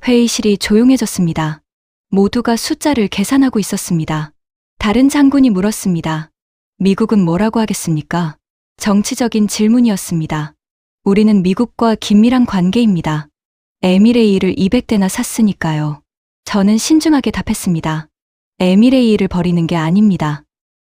회의실이 조용해졌습니다. 모두가 숫자를 계산하고 있었습니다. 다른 장군이 물었습니다. 미국은 뭐라고 하겠습니까? 정치적인 질문이었습니다. 우리는 미국과 긴밀한 관계입니다. 에미레이를 200대나 샀으니까요. 저는 신중하게 답했습니다. 에미레이를 버리는 게 아닙니다.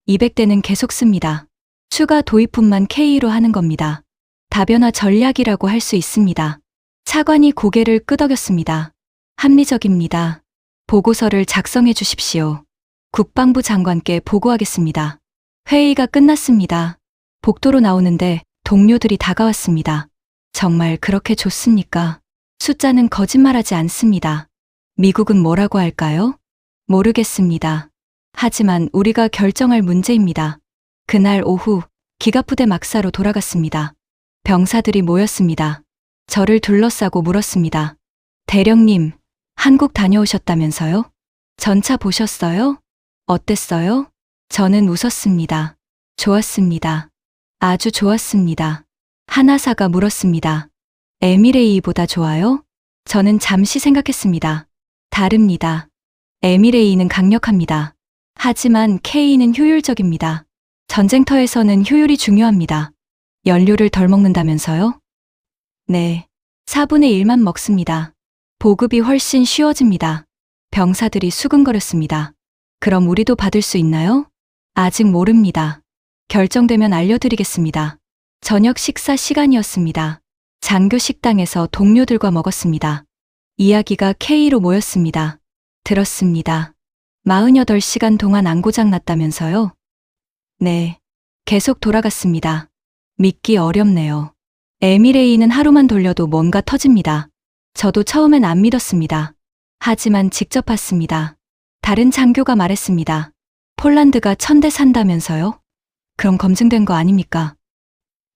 200대는 계속 씁니다. 추가 도입품만 K로 하는 겁니다. 다변화 전략이라고 할 수 있습니다. 차관이 고개를 끄덕였습니다. 합리적입니다. 보고서를 작성해 주십시오. 국방부 장관께 보고하겠습니다. 회의가 끝났습니다. 복도로 나오는데 동료들이 다가왔습니다. 정말 그렇게 좋습니까? 숫자는 거짓말하지 않습니다. 미국은 뭐라고 할까요? 모르겠습니다. 하지만 우리가 결정할 문제입니다. 그날 오후 기갑부대 막사로 돌아갔습니다. 병사들이 모였습니다. 저를 둘러싸고 물었습니다. 대령님, 한국 다녀오셨다면서요? 전차 보셨어요? 어땠어요? 저는 웃었습니다. 좋았습니다. 아주 좋았습니다. 하나사가 물었습니다. 에미레이보다 좋아요? 저는 잠시 생각했습니다. 다릅니다. 에미레이는 강력합니다. 하지만 K는 효율적입니다. 전쟁터에서는 효율이 중요합니다. 연료를 덜 먹는다면서요? 네. 4분의 1만 먹습니다. 보급이 훨씬 쉬워집니다. 병사들이 수근거렸습니다. 그럼 우리도 받을 수 있나요? 아직 모릅니다. 결정되면 알려드리겠습니다. 저녁 식사 시간이었습니다. 장교 식당에서 동료들과 먹었습니다. 이야기가 K로 모였습니다. 들었습니다. 48시간 동안 안 고장 났다면서요? 네. 계속 돌아갔습니다. 믿기 어렵네요. 에미레이는 하루만 돌려도 뭔가 터집니다. 저도 처음엔 안 믿었습니다. 하지만 직접 봤습니다. 다른 장교가 말했습니다. 폴란드가 1000대 산다면서요? 그럼 검증된 거 아닙니까?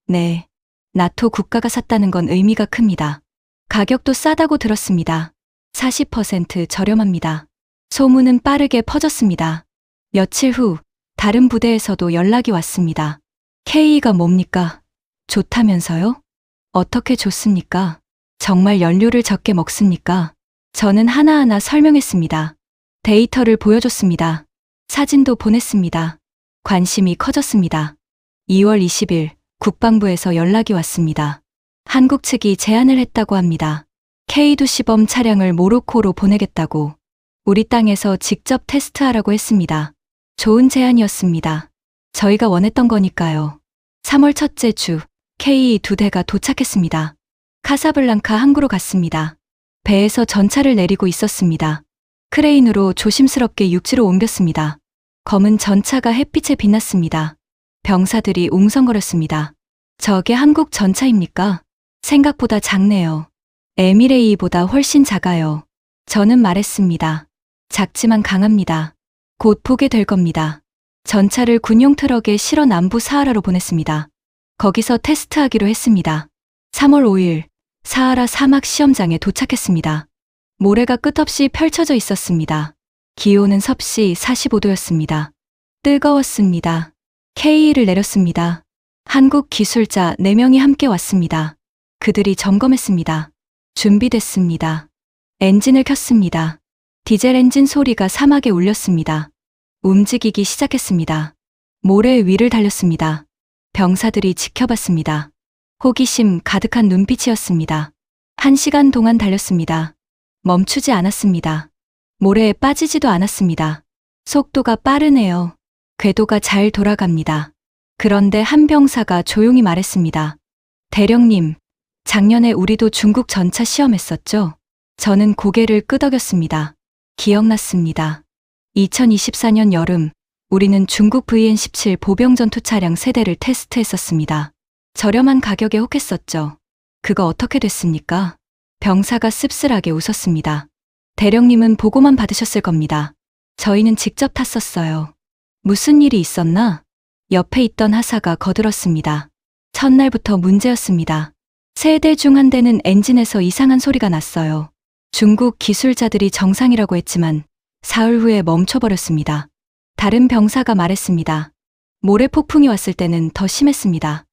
네. 나토 국가가 샀다는 건 의미가 큽니다. 가격도 싸다고 들었습니다. 40% 저렴합니다. 소문은 빠르게 퍼졌습니다. 며칠 후 다른 부대에서도 연락이 왔습니다. K가 뭡니까? 좋다면서요? 어떻게 좋습니까? 정말 연료를 적게 먹습니까? 저는 하나하나 설명했습니다. 데이터를 보여줬습니다. 사진도 보냈습니다. 관심이 커졌습니다. 2월 20일 국방부에서 연락이 왔습니다. 한국 측이 제안을 했다고 합니다. K2 시범 차량을 모로코로 보내겠다고. 우리 땅에서 직접 테스트하라고 했습니다. 좋은 제안이었습니다. 저희가 원했던 거니까요. 3월 첫째 주 K 2대가 도착했습니다. 카사블랑카 항구로 갔습니다. 배에서 전차를 내리고 있었습니다. 크레인으로 조심스럽게 육지로 옮겼습니다. 검은 전차가 햇빛에 빛났습니다. 병사들이 웅성거렸습니다. 저게 한국 전차입니까? 생각보다 작네요. 에미레이보다 훨씬 작아요. 저는 말했습니다. 작지만 강합니다. 곧 보게 될 겁니다. 전차를 군용 트럭에 실어 남부 사하라로 보냈습니다. 거기서 테스트하기로 했습니다. 3월 5일 사하라 사막 시험장에 도착했습니다. 모래가 끝없이 펼쳐져 있었습니다. 기온은 섭씨 45도였습니다. 뜨거웠습니다. K를 내렸습니다. 한국 기술자 4명이 함께 왔습니다. 그들이 점검했습니다. 준비됐습니다. 엔진을 켰습니다. 디젤 엔진 소리가 사막에 울렸습니다. 움직이기 시작했습니다. 모래 위를 달렸습니다. 병사들이 지켜봤습니다. 호기심 가득한 눈빛이었습니다. 1시간 동안 달렸습니다. 멈추지 않았습니다. 모래에 빠지지도 않았습니다. 속도가 빠르네요. 궤도가 잘 돌아갑니다. 그런데 한 병사가 조용히 말했습니다. 대령님, 작년에 우리도 중국 전차 시험했었죠? 저는 고개를 끄덕였습니다. 기억났습니다. 2024년 여름, 우리는 중국 VN-17 보병 전투 차량 세대를 테스트했었습니다. 저렴한 가격에 혹했었죠. 그거 어떻게 됐습니까? 병사가 씁쓸하게 웃었습니다. 대령님은 보고만 받으셨을 겁니다. 저희는 직접 탔었어요. 무슨 일이 있었나? 옆에 있던 하사가 거들었습니다. 첫날부터 문제였습니다. 세 대 중 한 대는 엔진에서 이상한 소리가 났어요. 중국 기술자들이 정상이라고 했지만 사흘 후에 멈춰버렸습니다. 다른 병사가 말했습니다. 모래 폭풍이 왔을 때는 더 심했습니다.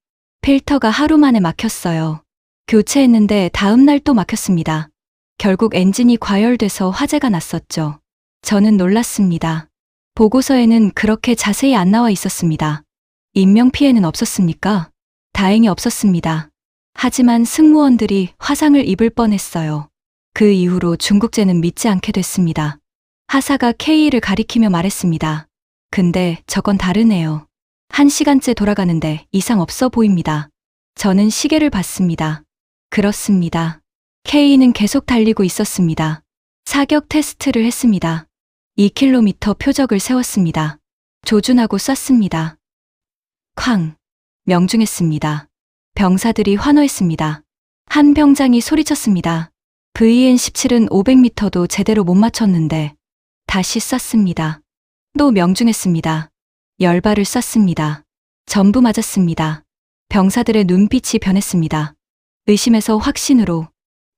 필터가 하루 만에 막혔어요. 교체했는데 다음 날 또 막혔습니다. 결국 엔진이 과열돼서 화재가 났었죠. 저는 놀랐습니다. 보고서에는 그렇게 자세히 안 나와 있었습니다. 인명피해는 없었습니까? 다행히 없었습니다. 하지만 승무원들이 화상을 입을 뻔했어요. 그 이후로 중국제는 믿지 않게 됐습니다. 하사가 K를 가리키며 말했습니다. 근데 저건 다르네요. 1시간째 돌아가는데 이상 없어 보입니다. 저는 시계를 봤습니다. 그렇습니다. K는 계속 달리고 있었습니다. 사격 테스트를 했습니다. 2km 표적을 세웠습니다. 조준하고 쐈습니다. 쾅! 명중했습니다. 병사들이 환호했습니다. 한 병장이 소리쳤습니다. VN-17은 500m도 제대로 못 맞췄는데 다시 쐈습니다. 또 명중했습니다. 10발을 쐈습니다. 전부 맞았습니다. 병사들의 눈빛이 변했습니다. 의심에서 확신으로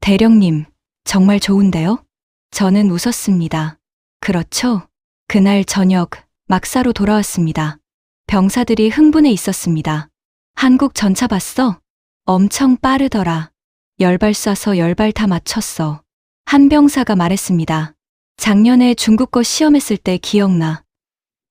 대령님, 정말 좋은데요? 저는 웃었습니다. 그렇죠. 그날 저녁 막사로 돌아왔습니다. 병사들이 흥분해 있었습니다. 한국 전차 봤어? 엄청 빠르더라. 10발 쏴서 10발 다 맞췄어. 한 병사가 말했습니다. 작년에 중국 거 시험했을 때 기억나.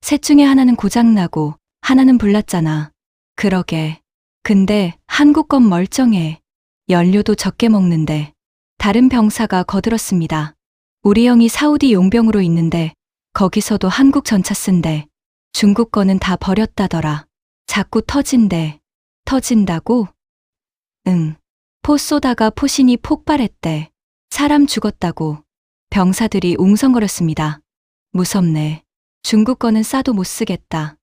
셋 중에 하나는 고장나고 하나는 불났잖아. 그러게. 근데 한국 건 멀쩡해. 연료도 적게 먹는데. 다른 병사가 거들었습니다. 우리 형이 사우디 용병으로 있는데 거기서도 한국 전차 쓴대. 중국 거는 다 버렸다더라. 자꾸 터진대. 터진다고? 응. 포 쏘다가 포신이 폭발했대. 사람 죽었다고. 병사들이 웅성거렸습니다. 무섭네. 중국 거는 싸도 못 쓰겠다.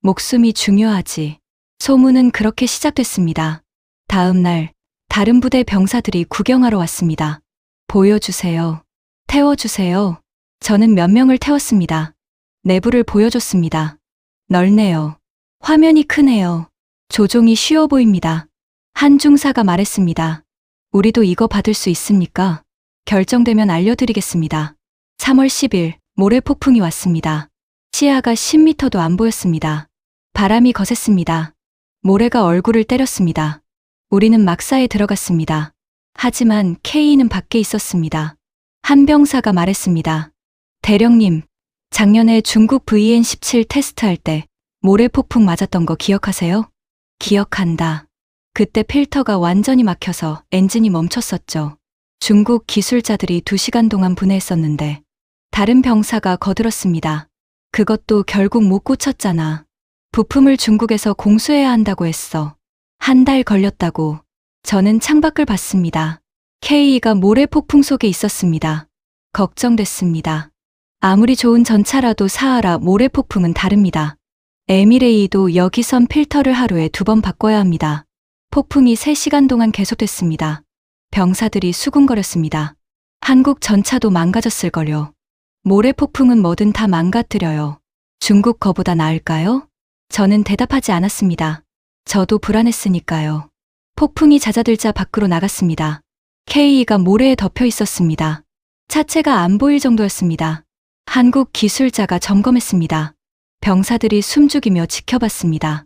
목숨이 중요하지. 소문은 그렇게 시작됐습니다. 다음 날 다른 부대 병사들이 구경하러 왔습니다. 보여주세요. 태워주세요. 저는 몇 명을 태웠습니다. 내부를 보여줬습니다. 넓네요. 화면이 크네요. 조종이 쉬워 보입니다. 한 중사가 말했습니다. 우리도 이거 받을 수 있습니까? 결정되면 알려드리겠습니다. 3월 10일 모래 폭풍이 왔습니다. 시야가 10m도 안 보였습니다. 바람이 거셌습니다. 모래가 얼굴을 때렸습니다. 우리는 막사에 들어갔습니다. 하지만 K는 밖에 있었습니다. 한 병사가 말했습니다. 대령님, 작년에 중국 VN-17 테스트할 때 모래 폭풍 맞았던 거 기억하세요? 기억한다. 그때 필터가 완전히 막혀서 엔진이 멈췄었죠. 중국 기술자들이 2시간 동안 분해했었는데 다른 병사가 거들었습니다. 그것도 결국 못 고쳤잖아. 부품을 중국에서 공수해야 한다고 했어. 한 달 걸렸다고. 저는 창밖을 봤습니다. K가 모래 폭풍 속에 있었습니다. 걱정됐습니다. 아무리 좋은 전차라도 사하라 모래 폭풍은 다릅니다. 에미레이도 여기선 필터를 하루에 2번 바꿔야 합니다. 폭풍이 3시간 동안 계속됐습니다. 병사들이 수군거렸습니다. 한국 전차도 망가졌을걸요. 모래 폭풍은 뭐든 다 망가뜨려요. 중국 거보다 나을까요? 저는 대답하지 않았습니다. 저도 불안했으니까요. 폭풍이 잦아들자 밖으로 나갔습니다. K가 모래에 덮여 있었습니다. 차체가 안 보일 정도였습니다. 한국 기술자가 점검했습니다. 병사들이 숨죽이며 지켜봤습니다.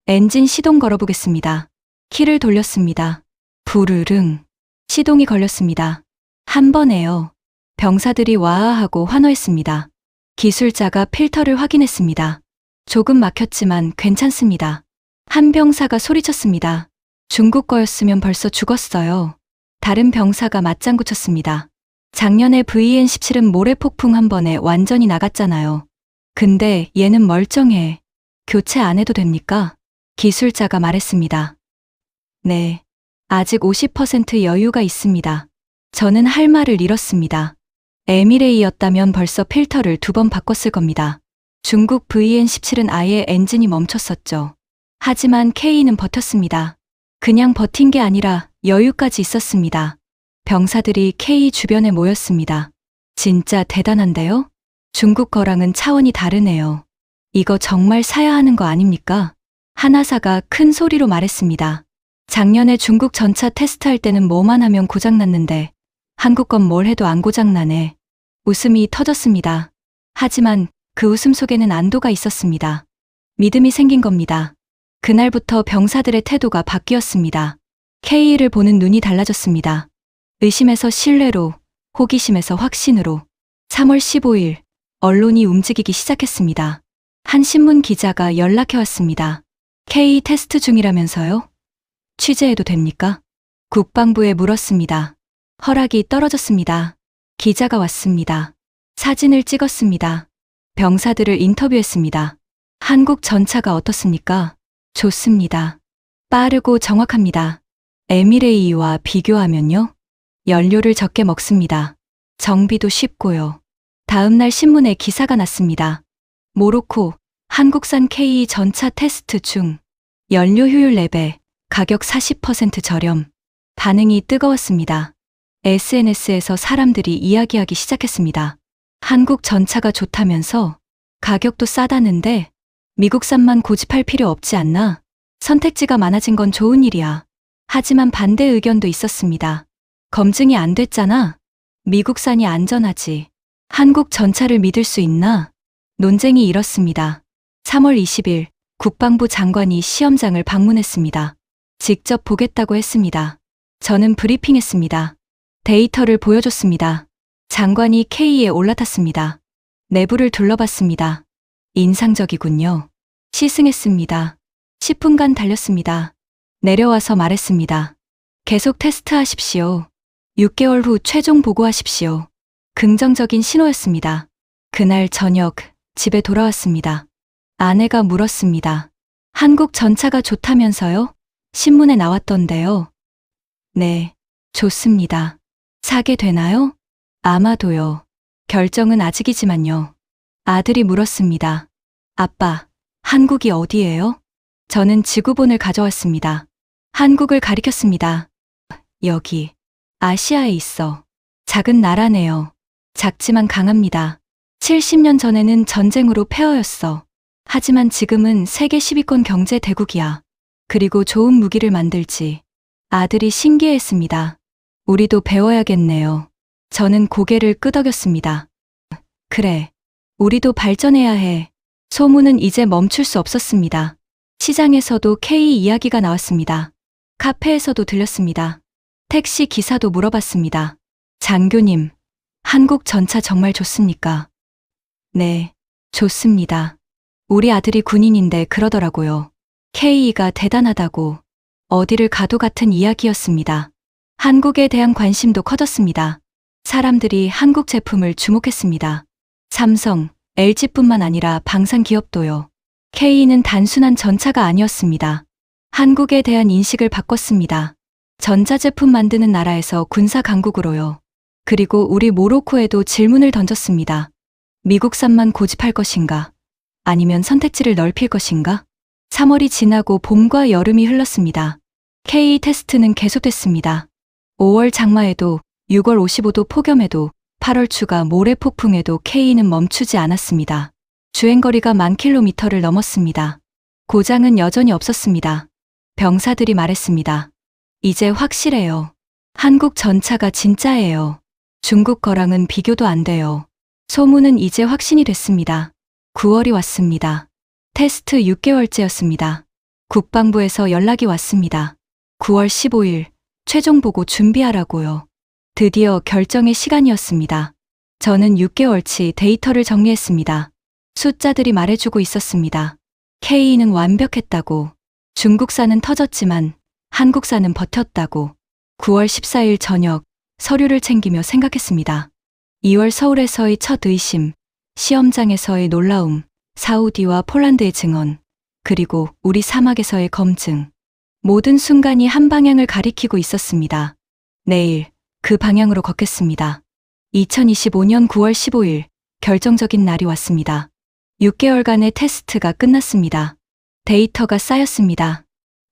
엔진 시동 걸어보겠습니다. 키를 돌렸습니다. 부르릉. 시동이 걸렸습니다. 한 번에요. 병사들이 와아하고 환호했습니다. 기술자가 필터를 확인했습니다. 조금 막혔지만 괜찮습니다. 한 병사가 소리쳤습니다. 중국 거였으면 벌써 죽었어요. 다른 병사가 맞장구 쳤습니다. 작년에 VN17은 모래폭풍 한 번에 완전히 나갔잖아요. 근데 얘는 멀쩡해. 교체 안 해도 됩니까? 기술자가 말했습니다. 네. 아직 50% 여유가 있습니다. 저는 할 말을 잃었습니다. 에미레이였다면 벌써 필터를 2번 바꿨을 겁니다. 중국 VN17은 아예 엔진이 멈췄었죠. 하지만 K는 버텼습니다. 그냥 버틴 게 아니라 여유까지 있었습니다. 병사들이 K 주변에 모였습니다. 진짜 대단한데요? 중국 거랑은 차원이 다르네요. 이거 정말 사야 하는 거 아닙니까? 하나사가 큰 소리로 말했습니다. 작년에 중국 전차 테스트할 때는 뭐만 하면 고장났는데 한국 건 뭘 해도 안 고장나네. 웃음이 터졌습니다. 하지만 그 웃음 속에는 안도가 있었습니다. 믿음이 생긴 겁니다. 그날부터 병사들의 태도가 바뀌었습니다. K를 보는 눈이 달라졌습니다. 의심에서 신뢰로, 호기심에서 확신으로. 3월 15일, 언론이 움직이기 시작했습니다. 한 신문 기자가 연락해 왔습니다. K 테스트 중이라면서요? 취재해도 됩니까? 국방부에 물었습니다. 허락이 떨어졌습니다. 기자가 왔습니다. 사진을 찍었습니다. 병사들을 인터뷰했습니다. 한국 전차가 어떻습니까? 좋습니다. 빠르고 정확합니다. 에미레이와 비교하면요? 연료를 적게 먹습니다. 정비도 쉽고요. 다음날 신문에 기사가 났습니다. 모로코, 한국산 K 전차 테스트 중 연료 효율 4배, 가격 40% 저렴. 반응이 뜨거웠습니다. SNS에서 사람들이 이야기하기 시작했습니다. 한국 전차가 좋다면서 가격도 싸다는데 미국산만 고집할 필요 없지 않나? 선택지가 많아진 건 좋은 일이야. 하지만 반대 의견도 있었습니다. 검증이 안 됐잖아. 미국산이 안전하지. 한국 전차를 믿을 수 있나? 논쟁이 일었습니다. 3월 20일 국방부 장관이 시험장을 방문했습니다. 직접 보겠다고 했습니다. 저는 브리핑했습니다. 데이터를 보여줬습니다. 장관이 K에 올라탔습니다. 내부를 둘러봤습니다. 인상적이군요. 시승했습니다. 10분간 달렸습니다. 내려와서 말했습니다. 계속 테스트하십시오. 6개월 후 최종 보고하십시오. 긍정적인 신호였습니다. 그날 저녁 집에 돌아왔습니다. 아내가 물었습니다. 한국 전차가 좋다면서요? 신문에 나왔던데요. 네, 좋습니다. 사게 되나요? 아마도요. 결정은 아직이지만요. 아들이 물었습니다. 아빠, 한국이 어디예요? 저는 지구본을 가져왔습니다. 한국을 가리켰습니다. 여기, 아시아에 있어. 작은 나라네요. 작지만 강합니다. 70년 전에는 전쟁으로 폐허였어. 하지만 지금은 세계 10위권 경제 대국이야. 그리고 좋은 무기를 만들지. 아들이 신기해했습니다. 우리도 배워야겠네요. 저는 고개를 끄덕였습니다. 그래, 우리도 발전해야 해. 소문은 이제 멈출 수 없었습니다. 시장에서도 K 이야기가 나왔습니다. 카페에서도 들렸습니다. 택시 기사도 물어봤습니다. 장교님, 한국 전차 정말 좋습니까? 네, 좋습니다. 우리 아들이 군인인데 그러더라고요. K가 대단하다고. 어디를 가도 같은 이야기였습니다. 한국에 대한 관심도 커졌습니다. 사람들이 한국 제품을 주목했습니다. 삼성, LG뿐만 아니라 방산 기업도요. K는 단순한 전차가 아니었습니다. 한국에 대한 인식을 바꿨습니다. 전자제품 만드는 나라에서 군사 강국으로요. 그리고 우리 모로코에도 질문을 던졌습니다. 미국산만 고집할 것인가? 아니면 선택지를 넓힐 것인가? 3월이 지나고 봄과 여름이 흘렀습니다. K 테스트는 계속됐습니다. 5월 장마에도, 6월 55도 폭염에도, 8월 추가 모래 폭풍에도 K는 멈추지 않았습니다. 주행거리가 10,000km를 넘었습니다. 고장은 여전히 없었습니다. 병사들이 말했습니다. 이제 확실해요. 한국 전차가 진짜예요. 중국 거랑은 비교도 안 돼요. 소문은 이제 확신이 됐습니다. 9월이 왔습니다. 테스트 6개월째였습니다. 국방부에서 연락이 왔습니다. 9월 15일 최종 보고 준비하라고요. 드디어 결정의 시간이었습니다. 저는 6개월치 데이터를 정리했습니다. 숫자들이 말해주고 있었습니다. K는 완벽했다고, 중국산은 터졌지만 한국산은 버텼다고. 9월 14일 저녁 서류를 챙기며 생각했습니다. 2월 서울에서의 첫 의심, 시험장에서의 놀라움, 사우디와 폴란드의 증언, 그리고 우리 사막에서의 검증. 모든 순간이 한 방향을 가리키고 있었습니다. 내일 그 방향으로 걷겠습니다. 2025년 9월 15일 결정적인 날이 왔습니다. 6개월간의 테스트가 끝났습니다. 데이터가 쌓였습니다.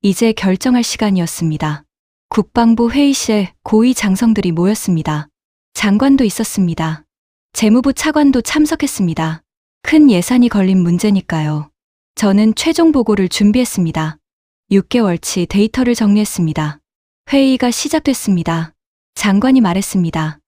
이제 결정할 시간이었습니다. 국방부 회의실에 고위 장성들이 모였습니다. 장관도 있었습니다. 재무부 차관도 참석했습니다. 큰 예산이 걸린 문제니까요. 저는 최종 보고를 준비했습니다. 6개월치 데이터를 정리했습니다. 회의가 시작됐습니다. 장관이 말했습니다.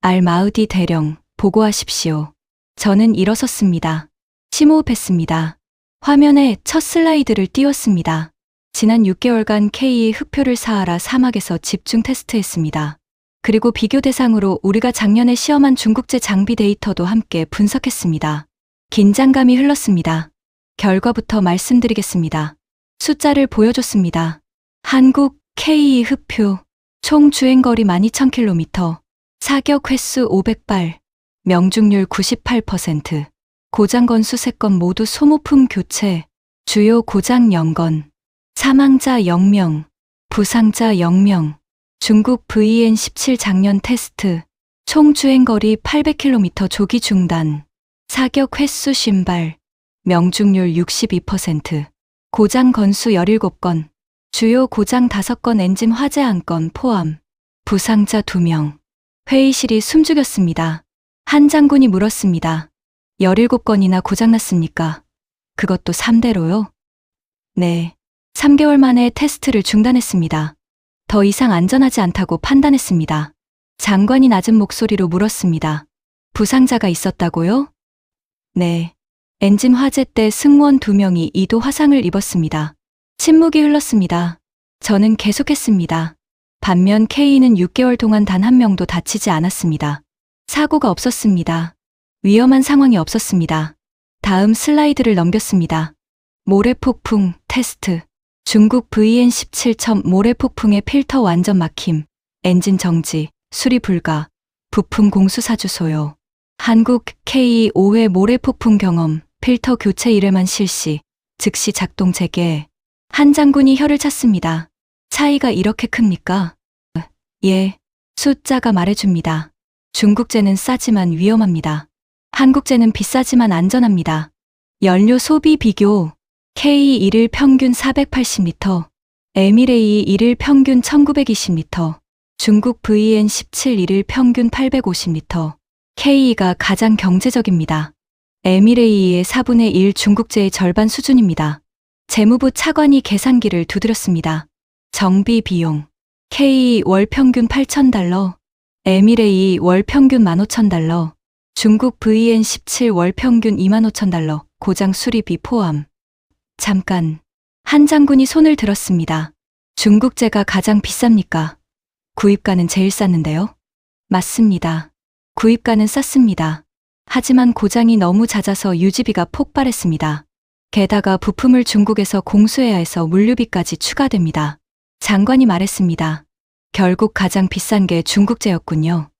알마우디 대령, 보고하십시오. 저는 일어섰습니다. 심호흡했습니다. 화면에 첫 슬라이드를 띄웠습니다. 지난 6개월간 K의 흑표를 사하라 사막에서 집중 테스트했습니다. 그리고 비교 대상으로 우리가 작년에 시험한 중국제 장비 데이터도 함께 분석했습니다. 긴장감이 흘렀습니다. 결과부터 말씀드리겠습니다. 숫자를 보여줬습니다. 한국 K 흑표, 총 주행거리 12,000km, 사격 횟수 500발, 명중률 98%, 고장 건수 3건 모두 소모품 교체, 주요 고장 0건, 사망자 0명, 부상자 0명, 중국 VN17 작년 테스트, 총 주행거리 800km 조기 중단, 사격 횟수 50발, 명중률 62%, 고장 건수 17건, 주요 고장 5건 엔진 화재 1건 포함, 부상자 2명. 회의실이 숨죽였습니다. 한 장군이 물었습니다. 17건이나 고장났습니까? 그것도 3대로요? 네. 3개월 만에 테스트를 중단했습니다. 더 이상 안전하지 않다고 판단했습니다. 장관이 낮은 목소리로 물었습니다. 부상자가 있었다고요? 네. 엔진 화재 때 승무원 2명이 2도 화상을 입었습니다. 침묵이 흘렀습니다. 저는 계속했습니다. 반면 K는 6개월 동안 단 한 명도 다치지 않았습니다. 사고가 없었습니다. 위험한 상황이 없었습니다. 다음 슬라이드를 넘겼습니다. 모래폭풍 테스트. 중국 VN17 모래폭풍의 필터 완전 막힘, 엔진 정지, 수리 불가, 부품 공수사주 소요. 한국 K 5회 모래폭풍 경험, 필터 교체 1회만 실시, 즉시 작동 재개. 한 장군이 혀를 찼습니다. 차이가 이렇게 큽니까? 예, 숫자가 말해줍니다. 중국제는 싸지만 위험합니다. 한국제는 비싸지만 안전합니다. 연료 소비 비교. K 1일 평균 480리터, 에미레이 1일 평균 1920리터, 중국 VN17 1일 평균 850리터. K가 가장 경제적입니다. 에미레이의 4분의 1 중국제의 절반 수준입니다. 재무부 차관이 계산기를 두드렸습니다. 정비 비용. K 월 평균 8,000달러, 에미레이 월 평균 15,000달러, 중국 VN17 월 평균 25,000달러, 고장 수리비 포함. 잠깐. 한 장군이 손을 들었습니다. 중국제가 가장 비쌉니까? 구입가는 제일 쌌는데요? 맞습니다. 구입가는 쌌습니다. 하지만 고장이 너무 잦아서 유지비가 폭발했습니다. 게다가 부품을 중국에서 공수해야 해서 물류비까지 추가됩니다. 장관이 말했습니다. 결국 가장 비싼 게 중국제였군요.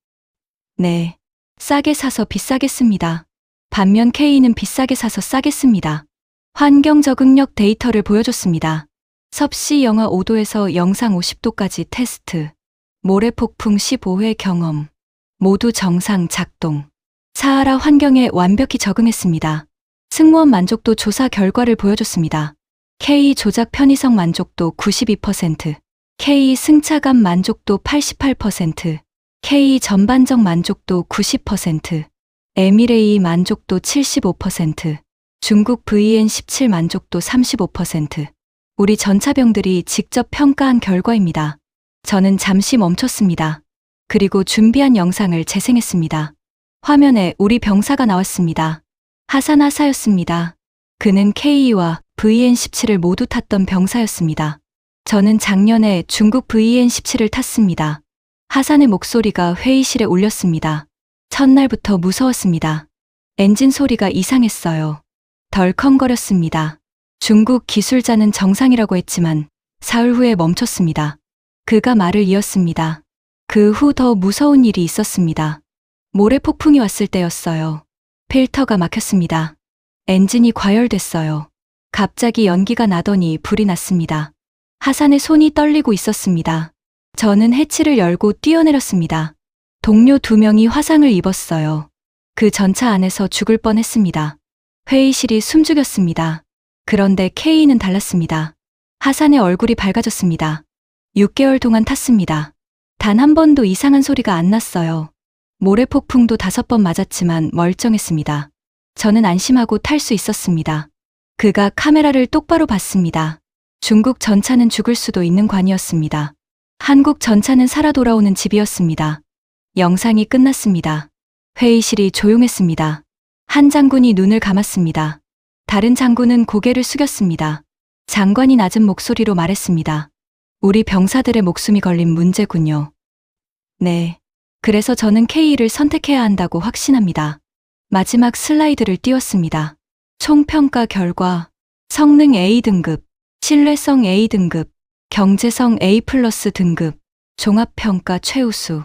네. 싸게 사서 비싸게 씁니다. 반면 K는 비싸게 사서 싸게 씁니다. 환경 적응력 데이터를 보여줬습니다. 섭씨 영하 5도에서 영상 50도까지 테스트. 모래폭풍 15회 경험. 모두 정상 작동. 사하라 환경에 완벽히 적응했습니다. 승무원 만족도 조사 결과를 보여줬습니다. K 조작 편의성 만족도 92%, K 승차감 만족도 88%, K 전반적 만족도 90%, 에미레이 만족도 75%, 중국 VN17 만족도 35%. 우리 전차병들이 직접 평가한 결과입니다. 저는 잠시 멈췄습니다. 그리고 준비한 영상을 재생했습니다. 화면에 우리 병사가 나왔습니다. 하산하사였습니다. 그는 K와 VN17을 모두 탔던 병사였습니다. 저는 작년에 중국 VN17을 탔습니다. 하산의 목소리가 회의실에 울렸습니다. 첫날부터 무서웠습니다. 엔진 소리가 이상했어요. 덜컹거렸습니다. 중국 기술자는 정상이라고 했지만 사흘 후에 멈췄습니다. 그가 말을 이었습니다. 그 후 더 무서운 일이 있었습니다. 모래 폭풍이 왔을 때였어요. 필터가 막혔습니다. 엔진이 과열됐어요. 갑자기 연기가 나더니 불이 났습니다. 하산의 손이 떨리고 있었습니다. 저는 해치를 열고 뛰어내렸습니다. 동료 2명이 화상을 입었어요. 그 전차 안에서 죽을 뻔했습니다. 회의실이 숨죽였습니다. 그런데 K는 달랐습니다. 하산의 얼굴이 밝아졌습니다. 6개월 동안 탔습니다. 단 한 번도 이상한 소리가 안 났어요. 모래폭풍도 5번 맞았지만 멀쩡했습니다. 저는 안심하고 탈 수 있었습니다. 그가 카메라를 똑바로 봤습니다. 중국 전차는 죽을 수도 있는 관이었습니다. 한국 전차는 살아 돌아오는 집이었습니다. 영상이 끝났습니다. 회의실이 조용했습니다. 한 장군이 눈을 감았습니다. 다른 장군은 고개를 숙였습니다. 장관이 낮은 목소리로 말했습니다. 우리 병사들의 목숨이 걸린 문제군요. 네. 그래서 저는 K를 선택해야 한다고 확신합니다. 마지막 슬라이드를 띄웠습니다. 총평가 결과, 성능 A등급, 신뢰성 A등급, 경제성 A+ 등급, 종합평가 최우수.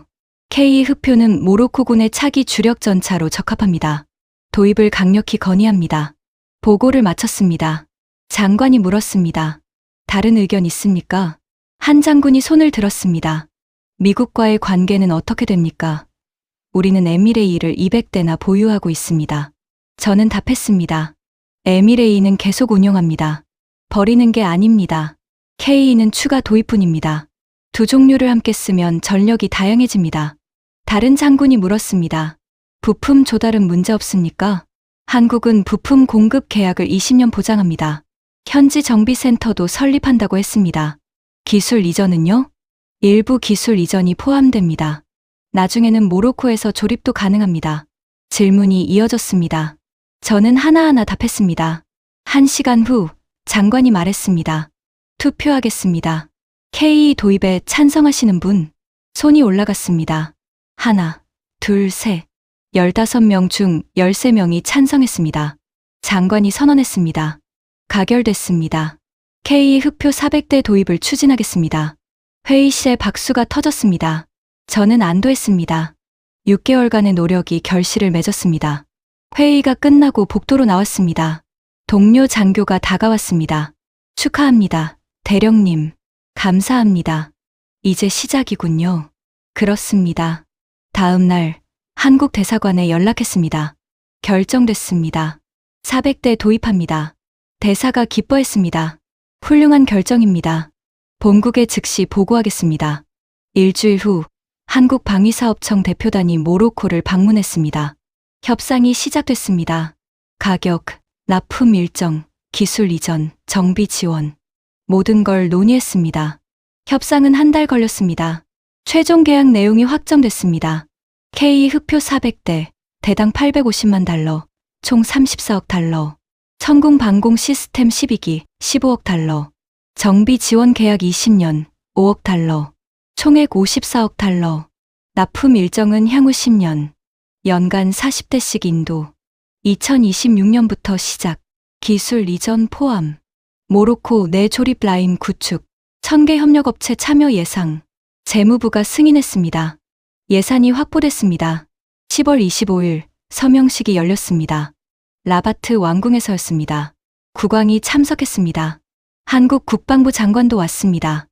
K 흡표는 모로코군의 차기 주력 전차로 적합합니다. 도입을 강력히 건의합니다. 보고를 마쳤습니다. 장관이 물었습니다. 다른 의견 있습니까? 한 장군이 손을 들었습니다. 미국과의 관계는 어떻게 됩니까? 우리는 에미레이를 200대나 보유하고 있습니다. 저는 답했습니다. 에미레이는 계속 운용합니다. 버리는 게 아닙니다. K는 추가 도입뿐입니다. 두 종류를 함께 쓰면 전력이 다양해집니다. 다른 장군이 물었습니다. 부품 조달은 문제 없습니까? 한국은 부품 공급 계약을 20년 보장합니다. 현지 정비센터도 설립한다고 했습니다. 기술 이전은요? 일부 기술 이전이 포함됩니다. 나중에는 모로코에서 조립도 가능합니다. 질문이 이어졌습니다. 저는 하나하나 답했습니다. 1시간 후 장관이 말했습니다. 투표하겠습니다. K 도입에 찬성하시는 분? 손이 올라갔습니다. 하나, 둘, 셋. 15명 중 13명이 찬성했습니다. 장관이 선언했습니다. 가결됐습니다. K 흡표 400대 도입을 추진하겠습니다. 회의실에 박수가 터졌습니다. 저는 안도했습니다. 6개월간의 노력이 결실을 맺었습니다. 회의가 끝나고 복도로 나왔습니다. 동료 장교가 다가왔습니다. 축하합니다. 대령님. 감사합니다. 이제 시작이군요. 그렇습니다. 다음 날 한국 대사관에 연락했습니다. 결정됐습니다. 400대 도입합니다. 대사가 기뻐했습니다. 훌륭한 결정입니다. 본국에 즉시 보고하겠습니다. 일주일 후 한국방위사업청 대표단이 모로코를 방문했습니다. 협상이 시작됐습니다. 가격, 납품 일정, 기술 이전, 정비 지원. 모든 걸 논의했습니다. 협상은 한 달 걸렸습니다. 최종 계약 내용이 확정됐습니다. K 흡표 400대, 대당 850만 달러, 총 34억 달러. 천궁 방공 시스템 12기, 15억 달러. 정비 지원 계약 20년, 5억 달러. 총액 54억 달러. 납품 일정은 향후 10년. 연간 40대씩 인도. 2026년부터 시작. 기술 이전 포함. 모로코 내 조립 라인 구축. 1000개 협력업체 참여 예상. 재무부가 승인했습니다. 예산이 확보됐습니다. 10월 25일 서명식이 열렸습니다. 라바트 왕궁에서였습니다. 국왕이 참석했습니다. 한국 국방부 장관도 왔습니다.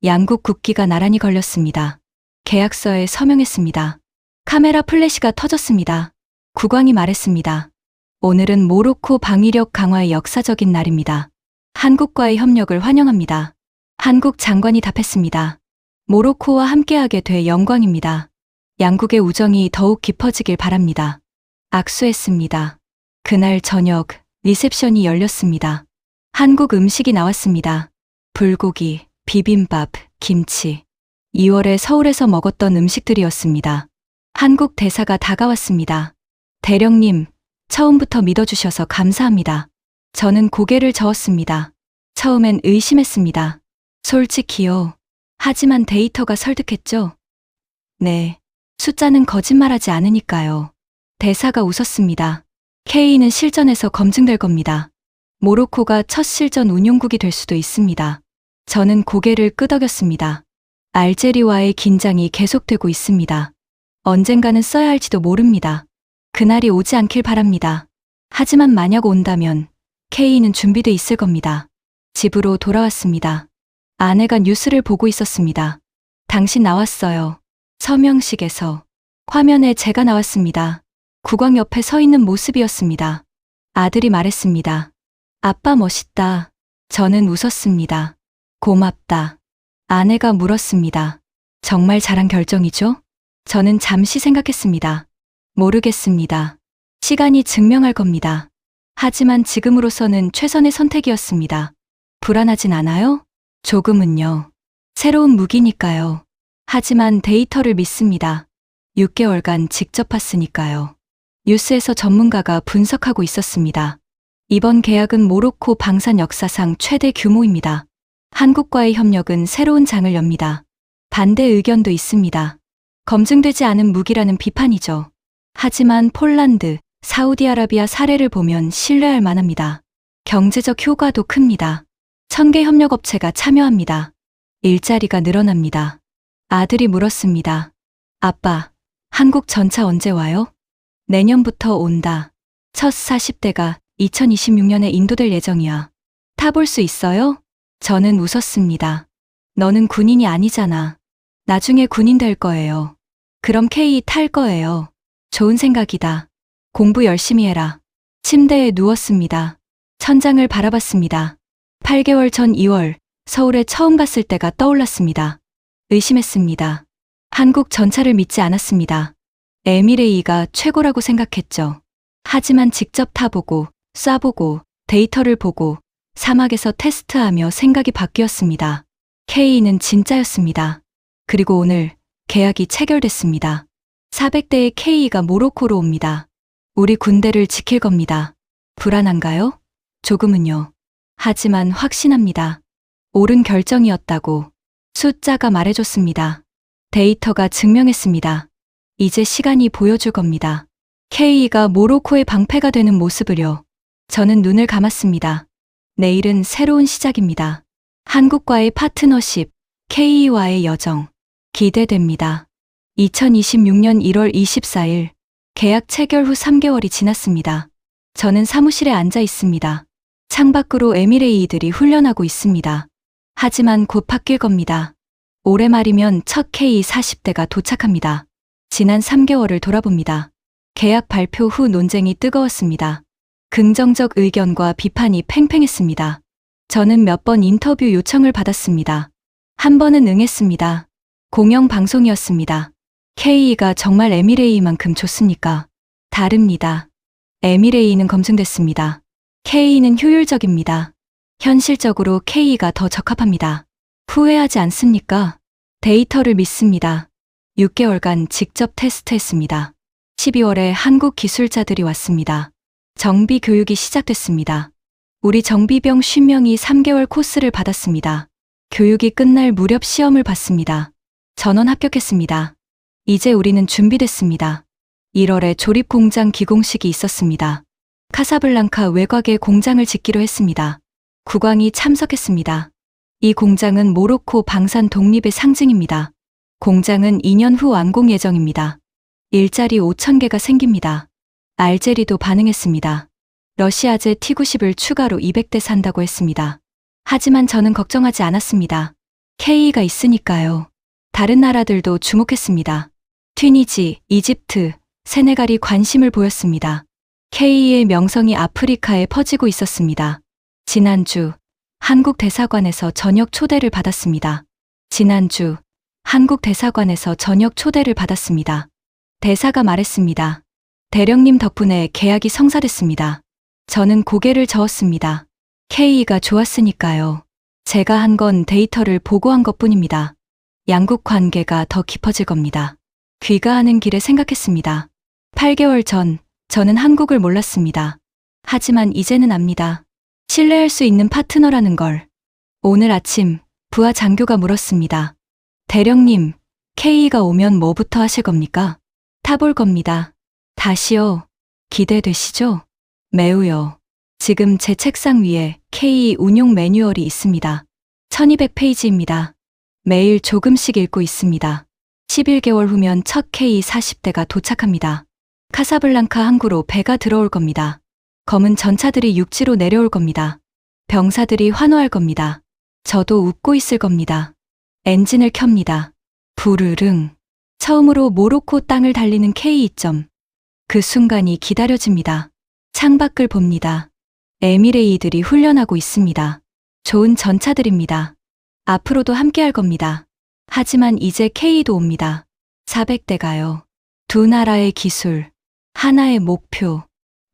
양국 국기가 나란히 걸렸습니다. 계약서에 서명했습니다. 카메라 플래시가 터졌습니다. 국왕이 말했습니다. 오늘은 모로코 방위력 강화의 역사적인 날입니다. 한국과의 협력을 환영합니다. 한국 장관이 답했습니다. 모로코와 함께하게 돼 영광입니다. 양국의 우정이 더욱 깊어지길 바랍니다. 악수했습니다. 그날 저녁 리셉션이 열렸습니다. 한국 음식이 나왔습니다. 불고기, 비빔밥, 김치. 2월에 서울에서 먹었던 음식들이었습니다. 한국 대사가 다가왔습니다. 대령님, 처음부터 믿어주셔서 감사합니다. 저는 고개를 저었습니다. 처음엔 의심했습니다. 솔직히요. 하지만 데이터가 설득했죠? 네. 숫자는 거짓말하지 않으니까요. 대사가 웃었습니다. K는 실전에서 검증될 겁니다. 모로코가 첫 실전 운용국이 될 수도 있습니다. 저는 고개를 끄덕였습니다. 알제리와의 긴장이 계속되고 있습니다. 언젠가는 써야 할지도 모릅니다. 그날이 오지 않길 바랍니다. 하지만 만약 온다면 K는 준비돼 있을 겁니다. 집으로 돌아왔습니다. 아내가 뉴스를 보고 있었습니다. 당신 나왔어요. 서명식에서. 화면에 제가 나왔습니다. 국왕 옆에 서 있는 모습이었습니다. 아들이 말했습니다. 아빠 멋있다. 저는 웃었습니다. 고맙다. 아내가 물었습니다. 정말 잘한 결정이죠? 저는 잠시 생각했습니다. 모르겠습니다. 시간이 증명할 겁니다. 하지만 지금으로서는 최선의 선택이었습니다. 불안하진 않아요? 조금은요. 새로운 무기니까요. 하지만 데이터를 믿습니다. 6개월간 직접 봤으니까요. 뉴스에서 전문가가 분석하고 있었습니다. 이번 계약은 모로코 방산 역사상 최대 규모입니다. 한국과의 협력은 새로운 장을 엽니다. 반대 의견도 있습니다. 검증되지 않은 무기라는 비판이죠. 하지만 폴란드, 사우디아라비아 사례를 보면 신뢰할 만합니다. 경제적 효과도 큽니다. 1000개 협력업체가 참여합니다. 일자리가 늘어납니다. 아들이 물었습니다. 아빠, 한국 전차 언제 와요? 내년부터 온다. 첫 40대가 2026년에 인도될 예정이야. 타볼 수 있어요? 저는 웃었습니다. 너는 군인이 아니잖아. 나중에 군인 될 거예요. 그럼 K 탈 거예요. 좋은 생각이다. 공부 열심히 해라. 침대에 누웠습니다. 천장을 바라봤습니다. 8개월 전 2월 서울에 처음 갔을 때가 떠올랐습니다. 의심했습니다. 한국 전차를 믿지 않았습니다. 에미레이가 최고라고 생각했죠. 하지만 직접 타보고 쏴보고 데이터를 보고 사막에서 테스트하며 생각이 바뀌었습니다. K는 진짜였습니다. 그리고 오늘 계약이 체결됐습니다. 400대의 K가 모로코로 옵니다. 우리 군대를 지킬 겁니다. 불안한가요? 조금은요. 하지만 확신합니다. 옳은 결정이었다고 숫자가 말해줬습니다. 데이터가 증명했습니다. 이제 시간이 보여줄 겁니다. K가 모로코의 방패가 되는 모습을요. 저는 눈을 감았습니다. 내일은 새로운 시작입니다. 한국과의 파트너십, K와의 여정. 기대됩니다. 2026년 1월 24일, 계약 체결 후 3개월이 지났습니다. 저는 사무실에 앉아 있습니다. 창밖으로 에미레이들이 훈련하고 있습니다. 하지만 곧 바뀔 겁니다. 올해 말이면 첫 K 40대가 도착합니다. 지난 3개월을 돌아봅니다. 계약 발표 후 논쟁이 뜨거웠습니다. 긍정적 의견과 비판이 팽팽했습니다. 저는 몇 번 인터뷰 요청을 받았습니다. 한 번은 응했습니다. 공영방송이었습니다. K가 정말 에미레이만큼 좋습니까? 다릅니다. 에미레이는 검증됐습니다. K는 효율적입니다. 현실적으로 K가 더 적합합니다. 후회하지 않습니까? 데이터를 믿습니다. 6개월간 직접 테스트했습니다. 12월에 한국 기술자들이 왔습니다. 정비 교육이 시작됐습니다. 우리 정비병 50명이 3개월 코스를 받았습니다. 교육이 끝날 무렵 시험을 봤습니다. 전원 합격했습니다. 이제 우리는 준비됐습니다. 1월에 조립 공장 기공식이 있었습니다. 카사블랑카 외곽에 공장을 짓기로 했습니다. 국왕이 참석했습니다. 이 공장은 모로코 방산 독립의 상징입니다. 공장은 2년 후 완공 예정입니다. 일자리 5,000개가 생깁니다. 알제리도 반응했습니다. 러시아제 T-90을 추가로 200대 산다고 했습니다. 하지만 저는 걱정하지 않았습니다. K가 있으니까요. 다른 나라들도 주목했습니다. 튀니지, 이집트, 세네갈이 관심을 보였습니다. K의 명성이 아프리카에 퍼지고 있었습니다. 지난주 한국 대사관에서 저녁 초대를 받았습니다. 지난주 한국 대사관에서 저녁 초대를 받았습니다. 대사가 말했습니다. 대령님 덕분에 계약이 성사됐습니다. 저는 고개를 저었습니다. K가 좋았으니까요. 제가 한 건 데이터를 보고한 것뿐입니다. 양국 관계가 더 깊어질 겁니다. 귀가하는 길에 생각했습니다. 8개월 전 저는 한국을 몰랐습니다. 하지만 이제는 압니다. 신뢰할 수 있는 파트너라는 걸. 오늘 아침 부하 장교가 물었습니다. 대령님, K가 오면 뭐부터 하실 겁니까? 타볼 겁니다. 다시요. 기대되시죠? 매우요. 지금 제 책상 위에 K 운용 매뉴얼이 있습니다. 1200페이지입니다. 매일 조금씩 읽고 있습니다. 11개월 후면 첫 K 40대가 도착합니다. 카사블랑카 항구로 배가 들어올 겁니다. 검은 전차들이 육지로 내려올 겁니다. 병사들이 환호할 겁니다. 저도 웃고 있을 겁니다. 엔진을 켭니다. 부르릉. 처음으로 모로코 땅을 달리는 K2점. 그 순간이 기다려집니다. 창밖을 봅니다. 에미레이들이 훈련하고 있습니다. 좋은 전차들입니다. 앞으로도 함께할 겁니다. 하지만 이제 K도 옵니다. 400대가요. 두 나라의 기술, 하나의 목표,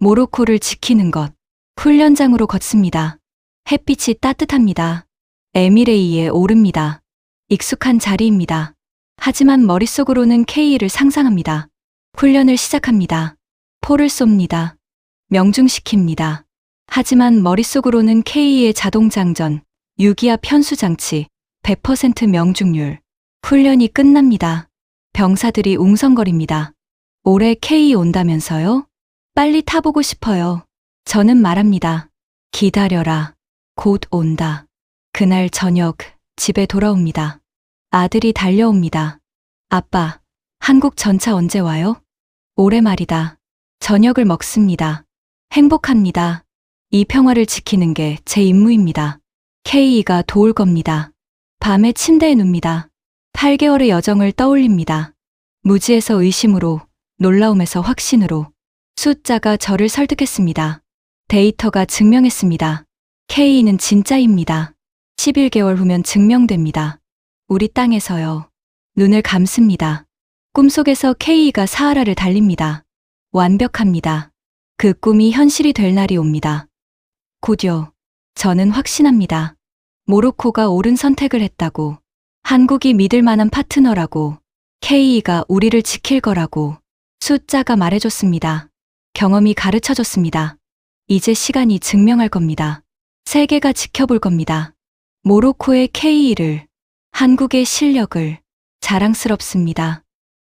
모로코를 지키는 것. 훈련장으로 걷습니다. 햇빛이 따뜻합니다. 에미레이에 오릅니다. 익숙한 자리입니다. 하지만 머릿속으로는 K를 상상합니다. 훈련을 시작합니다. 포를 쏩니다. 명중시킵니다. 하지만 머릿속으로는 K의 자동장전, 유기압 현수장치, 100% 명중률. 훈련이 끝납니다. 병사들이 웅성거립니다. 올해 K 온다면서요? 빨리 타보고 싶어요. 저는 말합니다. 기다려라. 곧 온다. 그날 저녁 집에 돌아옵니다. 아들이 달려옵니다. 아빠, 한국 전차 언제 와요? 올해 말이다. 저녁을 먹습니다. 행복합니다. 이 평화를 지키는 게 제 임무입니다. K가 도울 겁니다. 밤에 침대에 눕니다. 8개월의 여정을 떠올립니다. 무지에서 의심으로, 놀라움에서 확신으로. 숫자가 저를 설득했습니다. 데이터가 증명했습니다. K는 진짜입니다. 11개월 후면 증명됩니다. 우리 땅에서요. 눈을 감습니다. 꿈속에서 K가 사하라를 달립니다. 완벽합니다. 그 꿈이 현실이 될 날이 옵니다. 곧요. 저는 확신합니다. 모로코가 옳은 선택을 했다고. 한국이 믿을 만한 파트너라고. K가 우리를 지킬 거라고. 숫자가 말해줬습니다. 경험이 가르쳐줬습니다. 이제 시간이 증명할 겁니다. 세계가 지켜볼 겁니다. 모로코의 K를, 한국의 실력을. 자랑스럽습니다.